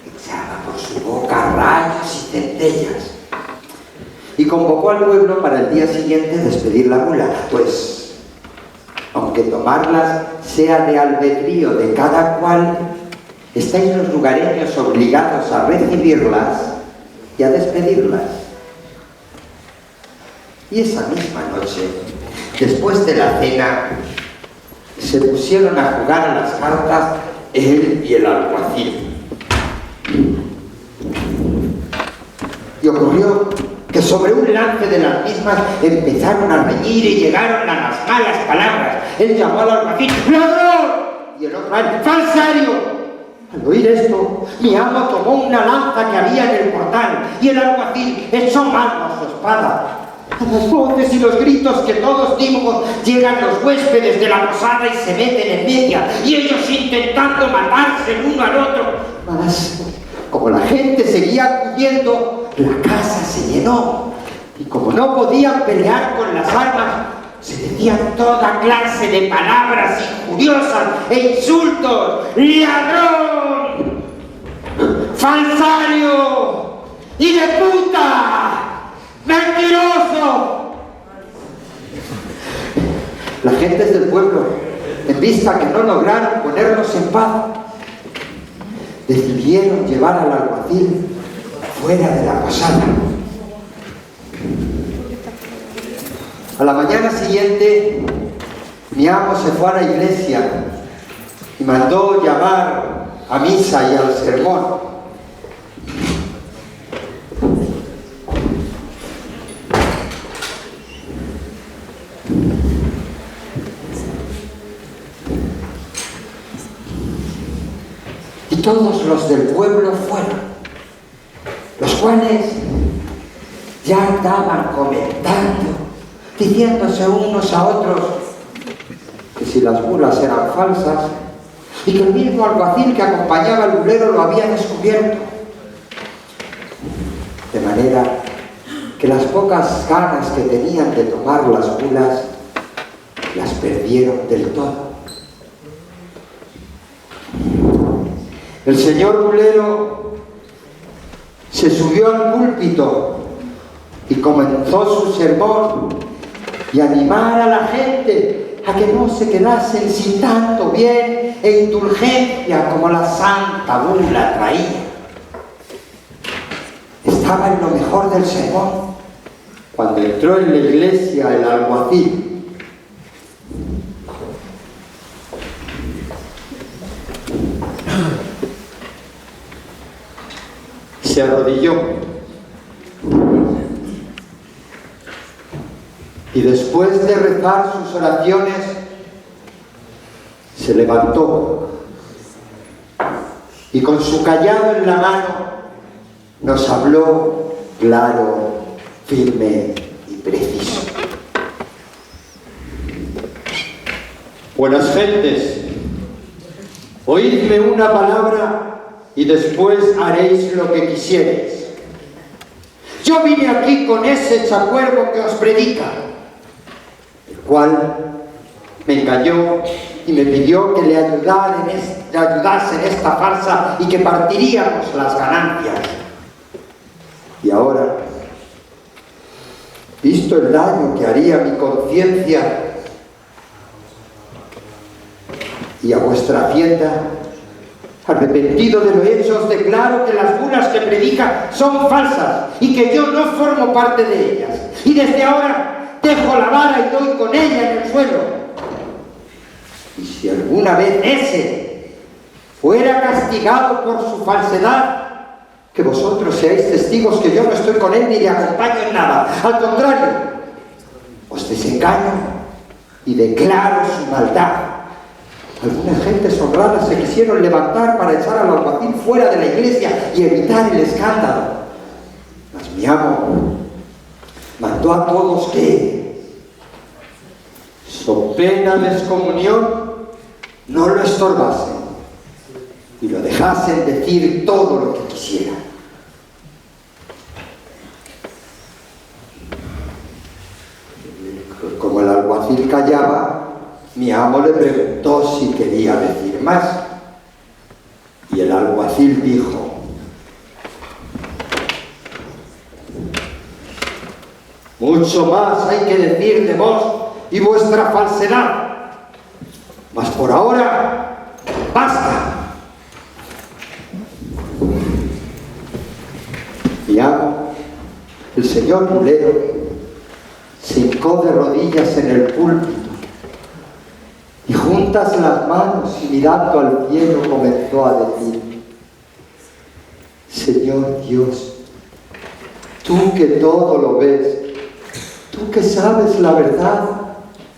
Echaba por su boca rayos y centellas. Y convocó al pueblo para el día siguiente despedir la bula, pues, aunque tomarlas sea de albedrío de cada cual, estáis los lugareños obligados a recibirlas y a despedirlas. Y esa misma noche, después de la cena, se pusieron a jugar a las cartas él y el alguacil. Y ocurrió que sobre un lance de las mismas empezaron a reñir y llegaron a las malas palabras. Él llamó al alguacil ¡ladrón! Y el otro a él ¡falsario! Al oír esto, mi amo tomó una lanza que había en el portal y el alguacil echó mano a su espada. A las voces y los gritos que todos dimos, llegan los huéspedes de la posada y se meten en media, y ellos intentando matarse el uno al otro. Mas, como la gente seguía acudiendo, la casa se llenó, y como no podían pelear con las armas, se decían toda clase de palabras injuriosas e insultos. ¡Ladrón! ¡Falsario! ¡Y de puta! ¡Mentiroso! Las gentes del pueblo, en vista que no lograron ponernos en paz, decidieron llevar al alguacil fuera de la posada. A la mañana siguiente, mi amo se fue a la iglesia y mandó llamar a misa y al sermón. Y todos los del pueblo fueron, los cuales ya andaban comentando, diciéndose unos a otros que si las bulas eran falsas y que el mismo alguacil que acompañaba al bulero lo había descubierto. De manera que las pocas ganas que tenían de tomar las bulas las perdieron del todo. El señor bulero se subió al púlpito y comenzó su sermón y animar a la gente a que no se quedasen sin tanto bien e indulgencia como la santa bula traía. Estaba en lo mejor del sermón cuando entró en la iglesia el alguacil. Se arrodilló y después de rezar sus oraciones se levantó y con su cayado en la mano nos habló claro, firme y preciso. Buenas gentes, oídme una palabra y después haréis lo que quisierais. Yo vine aquí con ese chacuervo que os predica, el cual me engañó y me pidió que le ayudase en esta farsa y que partiríamos las ganancias. Y ahora, visto el daño que haría a mi conciencia y a vuestra hacienda, arrepentido de lo hecho, os declaro que las bulas que predica son falsas y que yo no formo parte de ellas. Y desde ahora dejo la vara y doy con ella en el suelo. Y si alguna vez ese fuera castigado por su falsedad, que vosotros seáis testigos que yo no estoy con él ni le acompaño en nada. Al contrario, os desengaño y declaro su maldad. Algunas gentes honradas se quisieron levantar para echar al alguacil fuera de la iglesia y evitar el escándalo. Mas mi amo mandó a todos que, so pena de excomunión, no lo estorbasen y lo dejasen decir todo lo que quisiera. Como el alguacil callaba, mi amo le preguntó si quería decir más. Y el alguacil dijo: mucho más hay que decir de vos y vuestra falsedad. Mas por ahora, basta. Mi amo, el señor bulero, se hincó de rodillas en el púlpito y juntas las manos y mirando al cielo comenzó a decir: Señor Dios, tú que todo lo ves, tú que sabes la verdad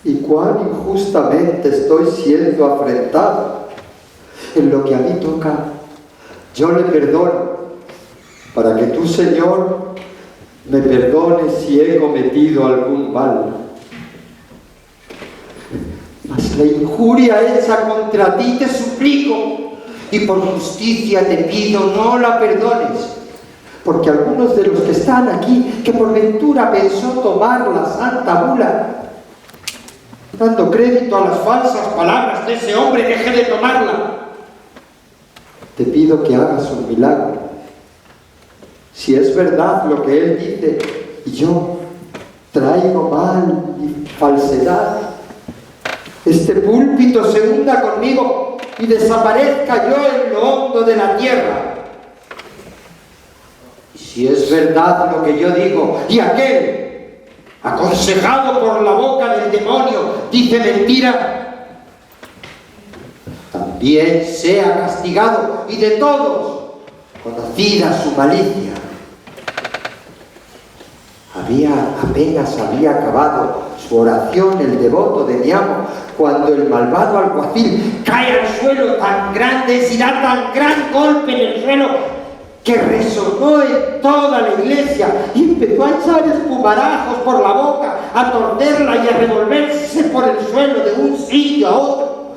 y cuán injustamente estoy siendo afrentado, en lo que a mí toca, yo le perdono, para que tú, Señor, me perdones si he cometido algún mal. Mas la injuria hecha contra ti te suplico, y por justicia te pido no la perdones, porque algunos de los que están aquí, que por ventura pensó tomar la santa bula, dando crédito a las falsas palabras de ese hombre, deje de tomarla. Te pido que hagas un milagro. Si es verdad lo que él dice y yo traigo mal y falsedad, este púlpito se hunda conmigo y desaparezca yo en lo hondo de la tierra. Y si es verdad lo que yo digo y aquel, aconsejado por la boca del demonio, dice mentira, también sea castigado y de todos conocida su malicia. Apenas había acabado su oración el devoto de mi amo, cuando el malvado alguacil cae al suelo tan grande y da tan gran golpe en el suelo que resonó en toda la iglesia y empezó a echar espumarajos por la boca, a torcerla y a revolverse por el suelo de un sitio a otro.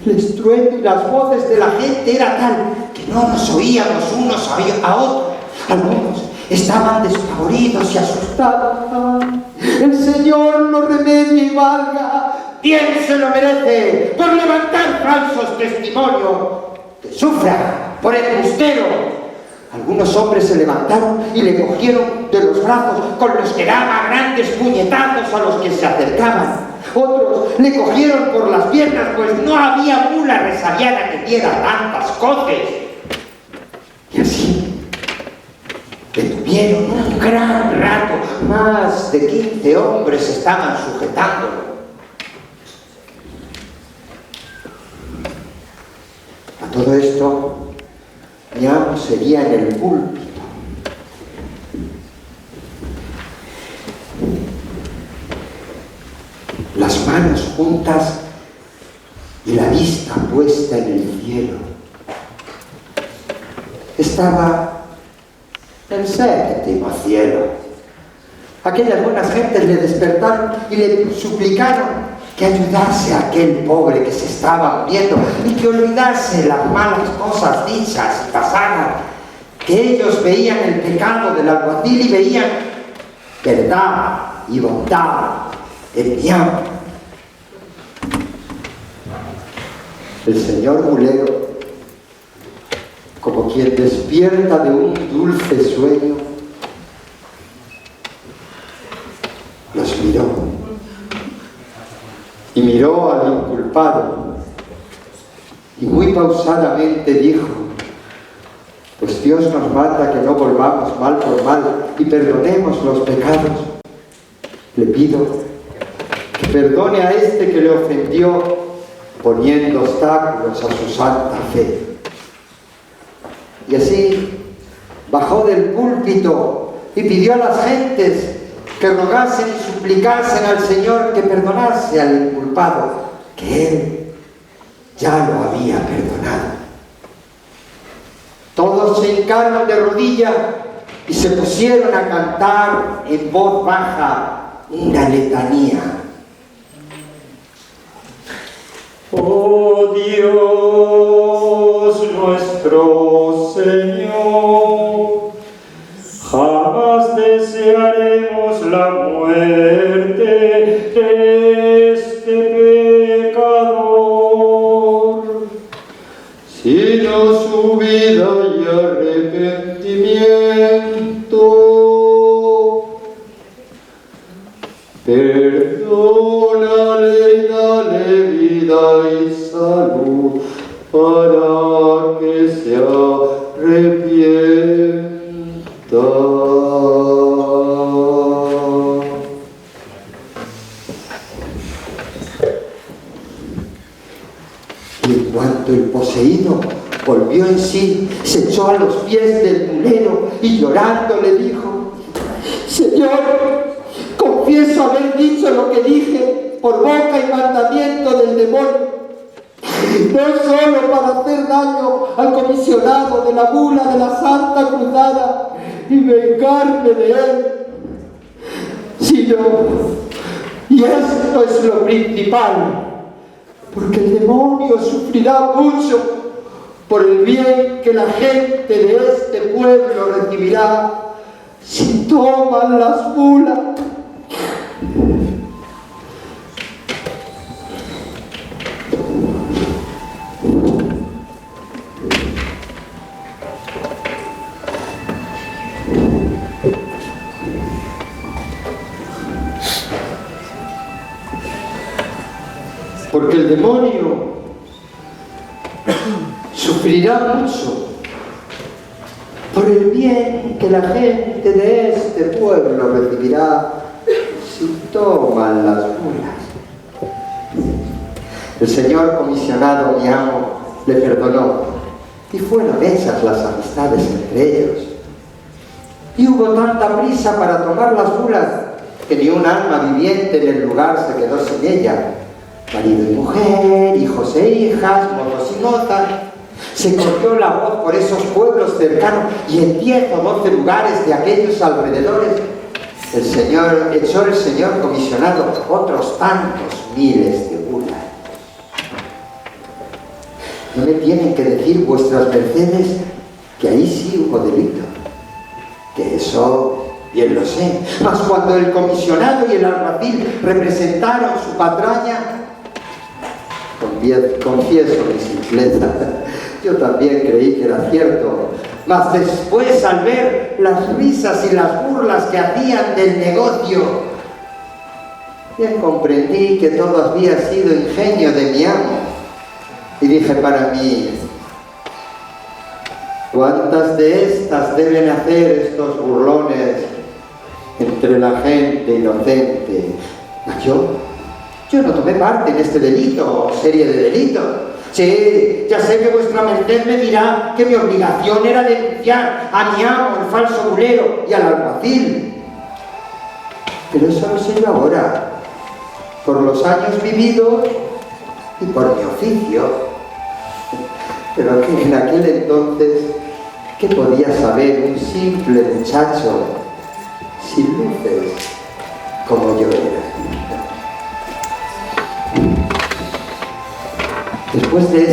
El estruendo y las voces de la gente era tal que no nos oíamos unos a otros. Algunos estaban despavoridos y asustados. El Señor lo remedie y valga. ¿Quién se lo merece por levantar falsos testimonios? Que sufra por embustero. Algunos hombres se levantaron y le cogieron de los brazos, con los que daba grandes puñetazos a los que se acercaban. Otros le cogieron por las piernas, pues no había mula resabiada que diera tantas coces. Y así detuvieron un gran rato. Más de 15 hombres estaban sujetándolo. A todo esto, mi amo seguía en el púlpito. Las manos juntas y la vista puesta en el cielo. Estaba en el 7º cielo. Aquellas buenas gentes le despertaron y le suplicaron que ayudase a aquel pobre que se estaba muriendo y que olvidase las malas cosas dichas y pasadas, que ellos veían el pecado del alguacil y veían verdad y bondad en mi amo. El señor Mulero, como quien despierta de un dulce sueño, los miró y miró al inculpado y muy pausadamente dijo: pues Dios nos manda que no volvamos mal por mal y perdonemos los pecados. Le pido que perdone a este que le ofendió poniendo obstáculos a su santa fe. Y así bajó del púlpito y pidió a las gentes que rogasen y suplicasen al Señor que perdonase al inculpado, que Él ya lo había perdonado. Todos se hincaron de rodillas y se pusieron a cantar en voz baja una letanía. Oh Dios nuestro Señor, jamás desearemos la muerte de este pecador, sino su vida y arrepentimiento. Perdónale y dale vida y salud para que se arrepienta. Y en cuanto el poseído volvió en sí, se echó a los pies del mulero y llorando le dijo: Señor, confieso haber dicho lo que dije por boca y mandamiento del demonio, no solo para hacer daño al comisionado de la bula de la Santa Cruzada y vengarme de él, sino, y esto es lo principal, porque el demonio sufrirá mucho por el bien que la gente de este pueblo recibirá si toman las bulas. Porque el demonio sufrirá mucho por el bien que la gente de este pueblo recibirá si toman las bulas. El señor comisionado, mi amo, le perdonó y fueron hechas las amistades entre ellos. Y hubo tanta prisa para tomar las bulas que ni un alma viviente en el lugar se quedó sin ella. Marido y mujer, hijos e hijas, mozos y mozas. Se corrió la voz por esos pueblos cercanos y en 10 o 12 lugares de aquellos alrededores echó el señor comisionado otros tantos miles de bulas. No me tienen que decir vuestras mercedes que ahí sí hubo delito. Que eso bien lo sé. Mas cuando el comisionado y el alguacil representaron su patraña, confieso mi simpleza, yo también creí que era cierto. Mas después, al ver las risas y las burlas que hacían del negocio, bien comprendí que todo había sido ingenio de mi amo. Y dije para mí, ¿cuántas de estas deben hacer estos burlones entre la gente inocente? Yo no tomé parte en este delito o serie de delitos. Sí, ya sé que vuestra merced me dirá que mi obligación era denunciar a mi amo, el falso bulero, y al alguacil. Pero eso lo sé yo ahora, por los años vividos y por mi oficio. Pero que en aquel entonces, ¿qué podía saber un simple muchacho sin luces como yo era? Después de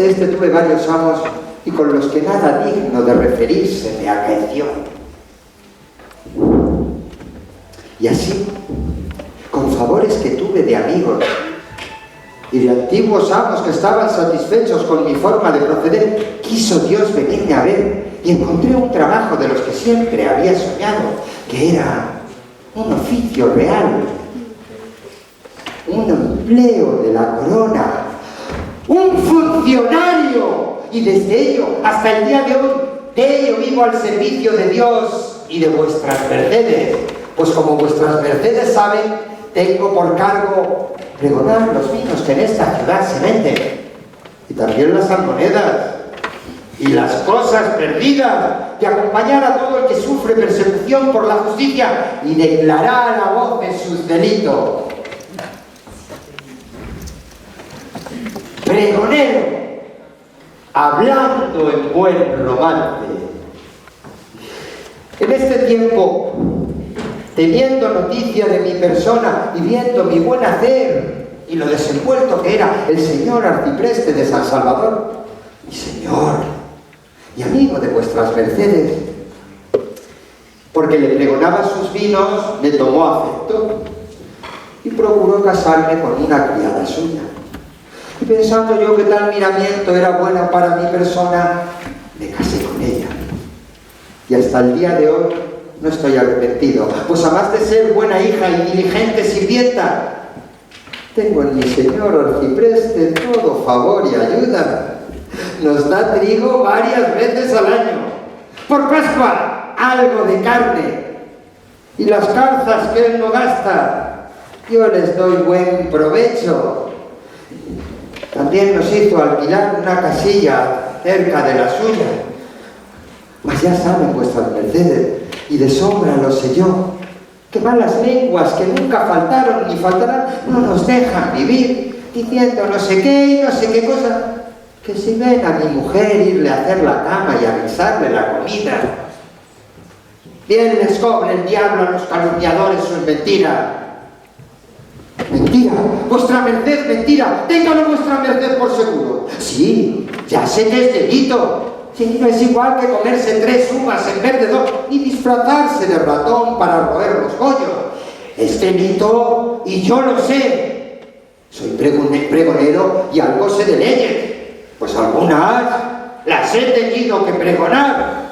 este tuve varios amos y con los que nada digno de referirse me acaeció. Y así, con favores que tuve de amigos y de antiguos amos que estaban satisfechos con mi forma de proceder, quiso Dios venirme a ver y encontré un trabajo de los que siempre había soñado, que era un oficio real, un empleo de la corona, un funcionario, y desde ello hasta el día de hoy, de ello vivo al servicio de Dios y de vuestras mercedes, pues como vuestras mercedes saben, tengo por cargo pregonar los vinos que en esta ciudad se venden, y también las almonedas y las cosas perdidas, y acompañar a todo el que sufre persecución por la justicia y declarar a voces sus delitos. Pregonero, hablando en buen romance. En este tiempo, teniendo noticia de mi persona y viendo mi buen hacer y lo desenvuelto que era el señor arcipreste de San Salvador, mi señor y amigo de vuestras mercedes, porque le pregonaba sus vinos, me tomó afecto y procuró casarme con una criada suya. Y pensando yo que tal miramiento era buena para mi persona, me casé con ella. Y hasta el día de hoy no estoy arrepentido, pues además de ser buena hija y diligente sirvienta, tengo en mi señor arcipreste todo favor y ayuda. Nos da trigo varias veces al año. Por Pascua, algo de carne. Y las calzas que él no gasta, yo les doy buen provecho. También nos hizo alquilar una casilla cerca de la suya. Mas ya saben vuestras mercedes, y de sobra lo sé yo, que malas lenguas que nunca faltaron ni faltarán no nos dejan vivir, diciendo no sé qué y no sé qué cosa, que si ven a mi mujer irle a hacer la cama y avisarle la comida, bien les cobre el diablo a los calumniadores sus mentiras. Mentira, vuestra merced, mentira, téngalo vuestra merced por seguro. Sí, ya sé que es delito. Sí, no es igual que comerse 3 uvas en vez de 2, ni disfrazarse de ratón para roer los bollos. Es delito y yo lo sé. Soy pregonero y algo sé de leyes, pues algunas las he tenido que pregonar.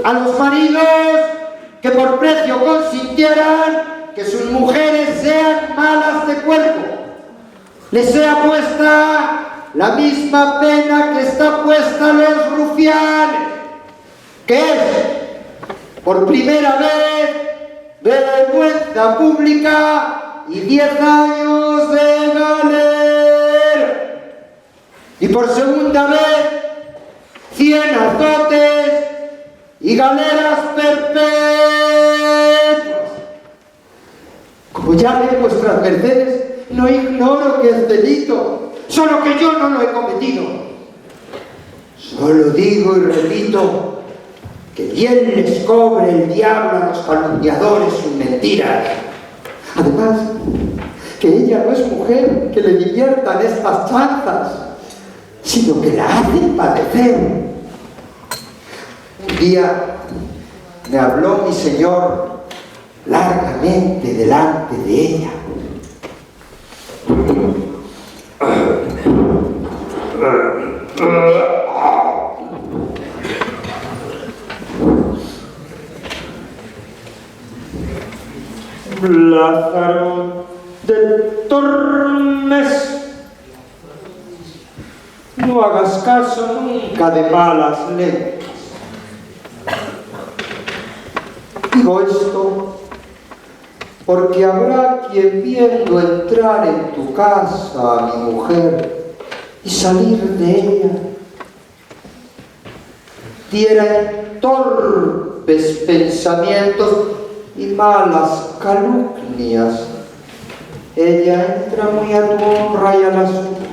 A los maridos que por precio consintieran que sus mujeres sean malas de cuerpo, les sea puesta la misma pena que está puesta a los rufianes, que es, por primera vez, vergüenza pública y 10 años de galera, y por segunda vez 100 azotes y galeras perpetuas. Como ya ven vuestras mercedes, no ignoro que es delito, solo que yo no lo he cometido. Solo digo y repito que bien les cobre el diablo a los calumniadores sus mentiras. Además, que ella no es mujer que le diviertan estas chanzas, sino que la hacen padecer. Un día me habló mi Señor largamente delante de ella. Lázaro de Tormes, no hagas caso nunca de malas lenguas. Digo esto porque habrá quien, viendo entrar en tu casa a mi mujer y salir de ella, diera en torpes pensamientos y malas calumnias. Ella entra muy a tu honra y a la suya.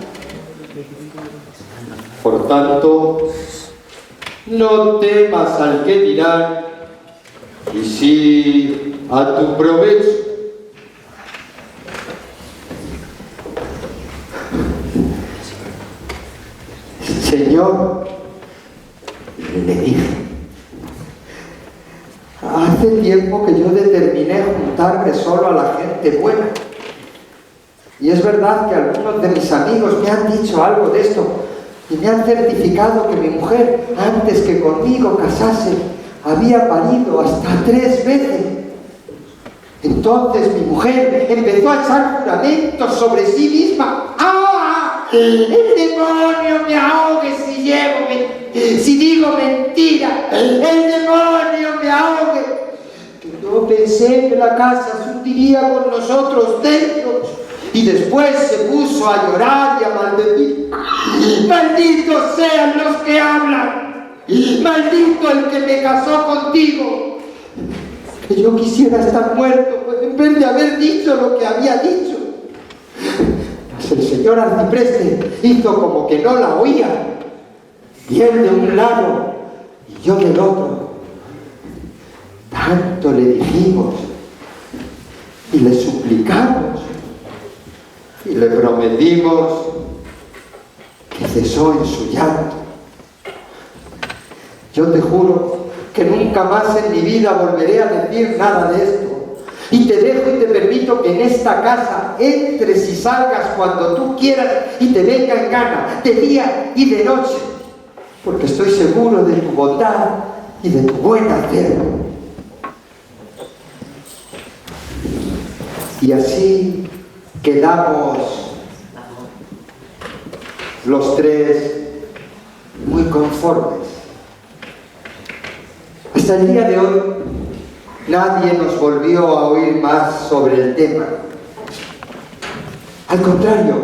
Por tanto, no temas al que dirán, y sí a tu provecho. Señor, le dije, hace tiempo que yo determiné juntarme solo a la gente buena. Y es verdad que algunos de mis amigos me han dicho algo de esto y me han certificado que mi mujer, antes que conmigo casase, había parido hasta 3 veces. Entonces mi mujer empezó a echar juramentos sobre sí misma. ¡Ah! ¡El demonio me ahogue si digo mentira! ¡El demonio me ahogue! Yo pensé que la casa se hundiría con nosotros dentro. Y después se puso a llorar y a maldecir. ¡Malditos sean los que hablan! ¡Maldito el que me casó contigo! Que yo quisiera estar muerto, pues, en vez de haber dicho lo que había dicho. Mas el señor arcipreste hizo como que no la oía. Y él de un lado y yo del otro. Tanto le dijimos y le suplicamos y le prometimos que cesó en su llanto. Yo te juro que nunca más en mi vida volveré a decir nada de esto. Y te dejo y te permito que en esta casa entres y salgas cuando tú quieras y te venga en gana, de día y de noche, porque estoy seguro de tu bondad y de tu buen hacer. Y así quedamos los 3 muy conformes. Hasta el día de hoy nadie nos volvió a oír más sobre el tema. Al contrario,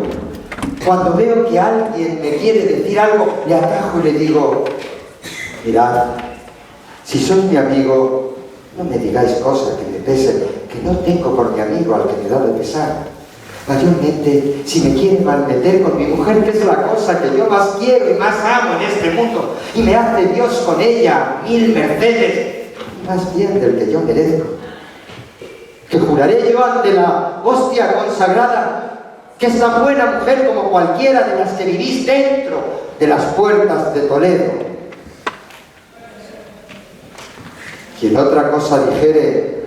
cuando veo que alguien me quiere decir algo, le atajo y le digo: mirad, si sois mi amigo, no me digáis cosas que me pesen, que no tengo por mi amigo al que me da de pesar. Mayormente, si me quiere malmeter con mi mujer, que es la cosa que yo más quiero y más amo en este mundo, y me hace Dios con ella 1000 mercedes, más bien del que yo merezco, que juraré yo ante la hostia consagrada que es tan buena mujer como cualquiera de las que vivís dentro de las puertas de Toledo. Quien otra cosa dijere,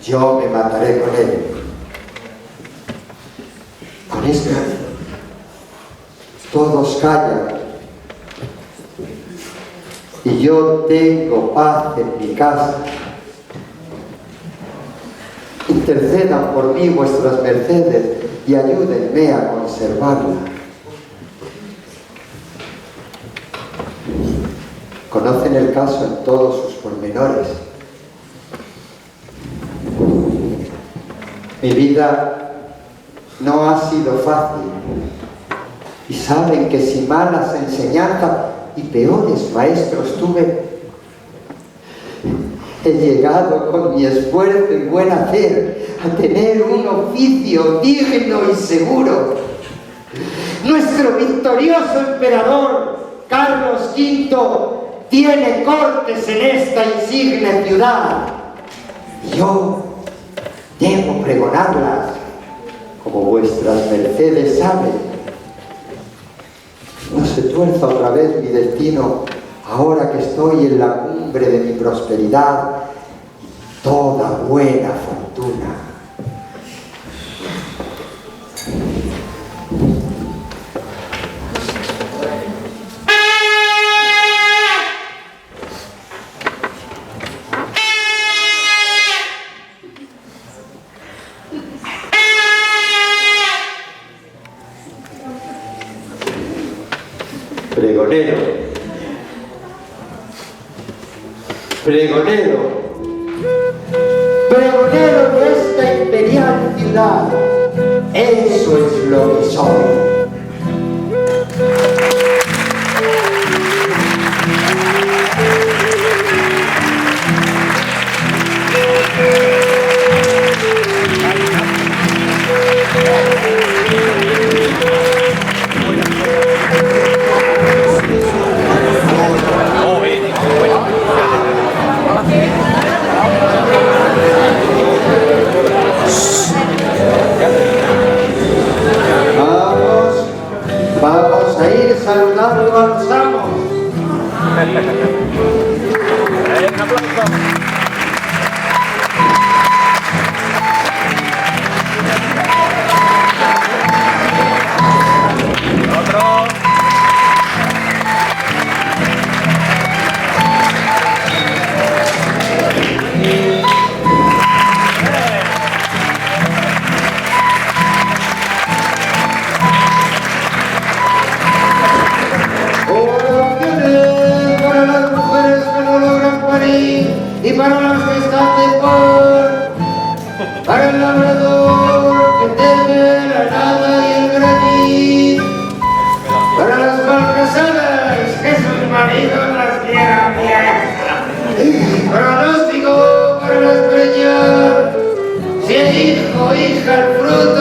yo me mataré con él. Con esto todos callan y yo tengo paz en mi casa. Intercedan por mí vuestras mercedes y ayúdenme a conservarla. Conocen el caso en todos sus pormenores. Mi vida no ha sido fácil y saben que si malas enseñanzas y peores maestros tuve, he llegado con mi esfuerzo y buen hacer a tener un oficio digno y seguro. Nuestro victorioso emperador Carlos V tiene cortes en esta insigne ciudad y yo debo pregonarlas como vuestras mercedes saben. No se tuerza otra vez mi destino, ahora que estoy en la cumbre de mi prosperidad y toda buena fortuna. Pregonero, pregonero, pregonero de esta imperial ciudad, eso es lo que soy. Vamos a ir saludando a los amos. Un aplauso. Y para los que están de por, para el labrador que teme la helada y el granizo, para las malcasadas que sus maridos las quieran viejas, pronóstico para las preñas, si hay hijo o hija el fruto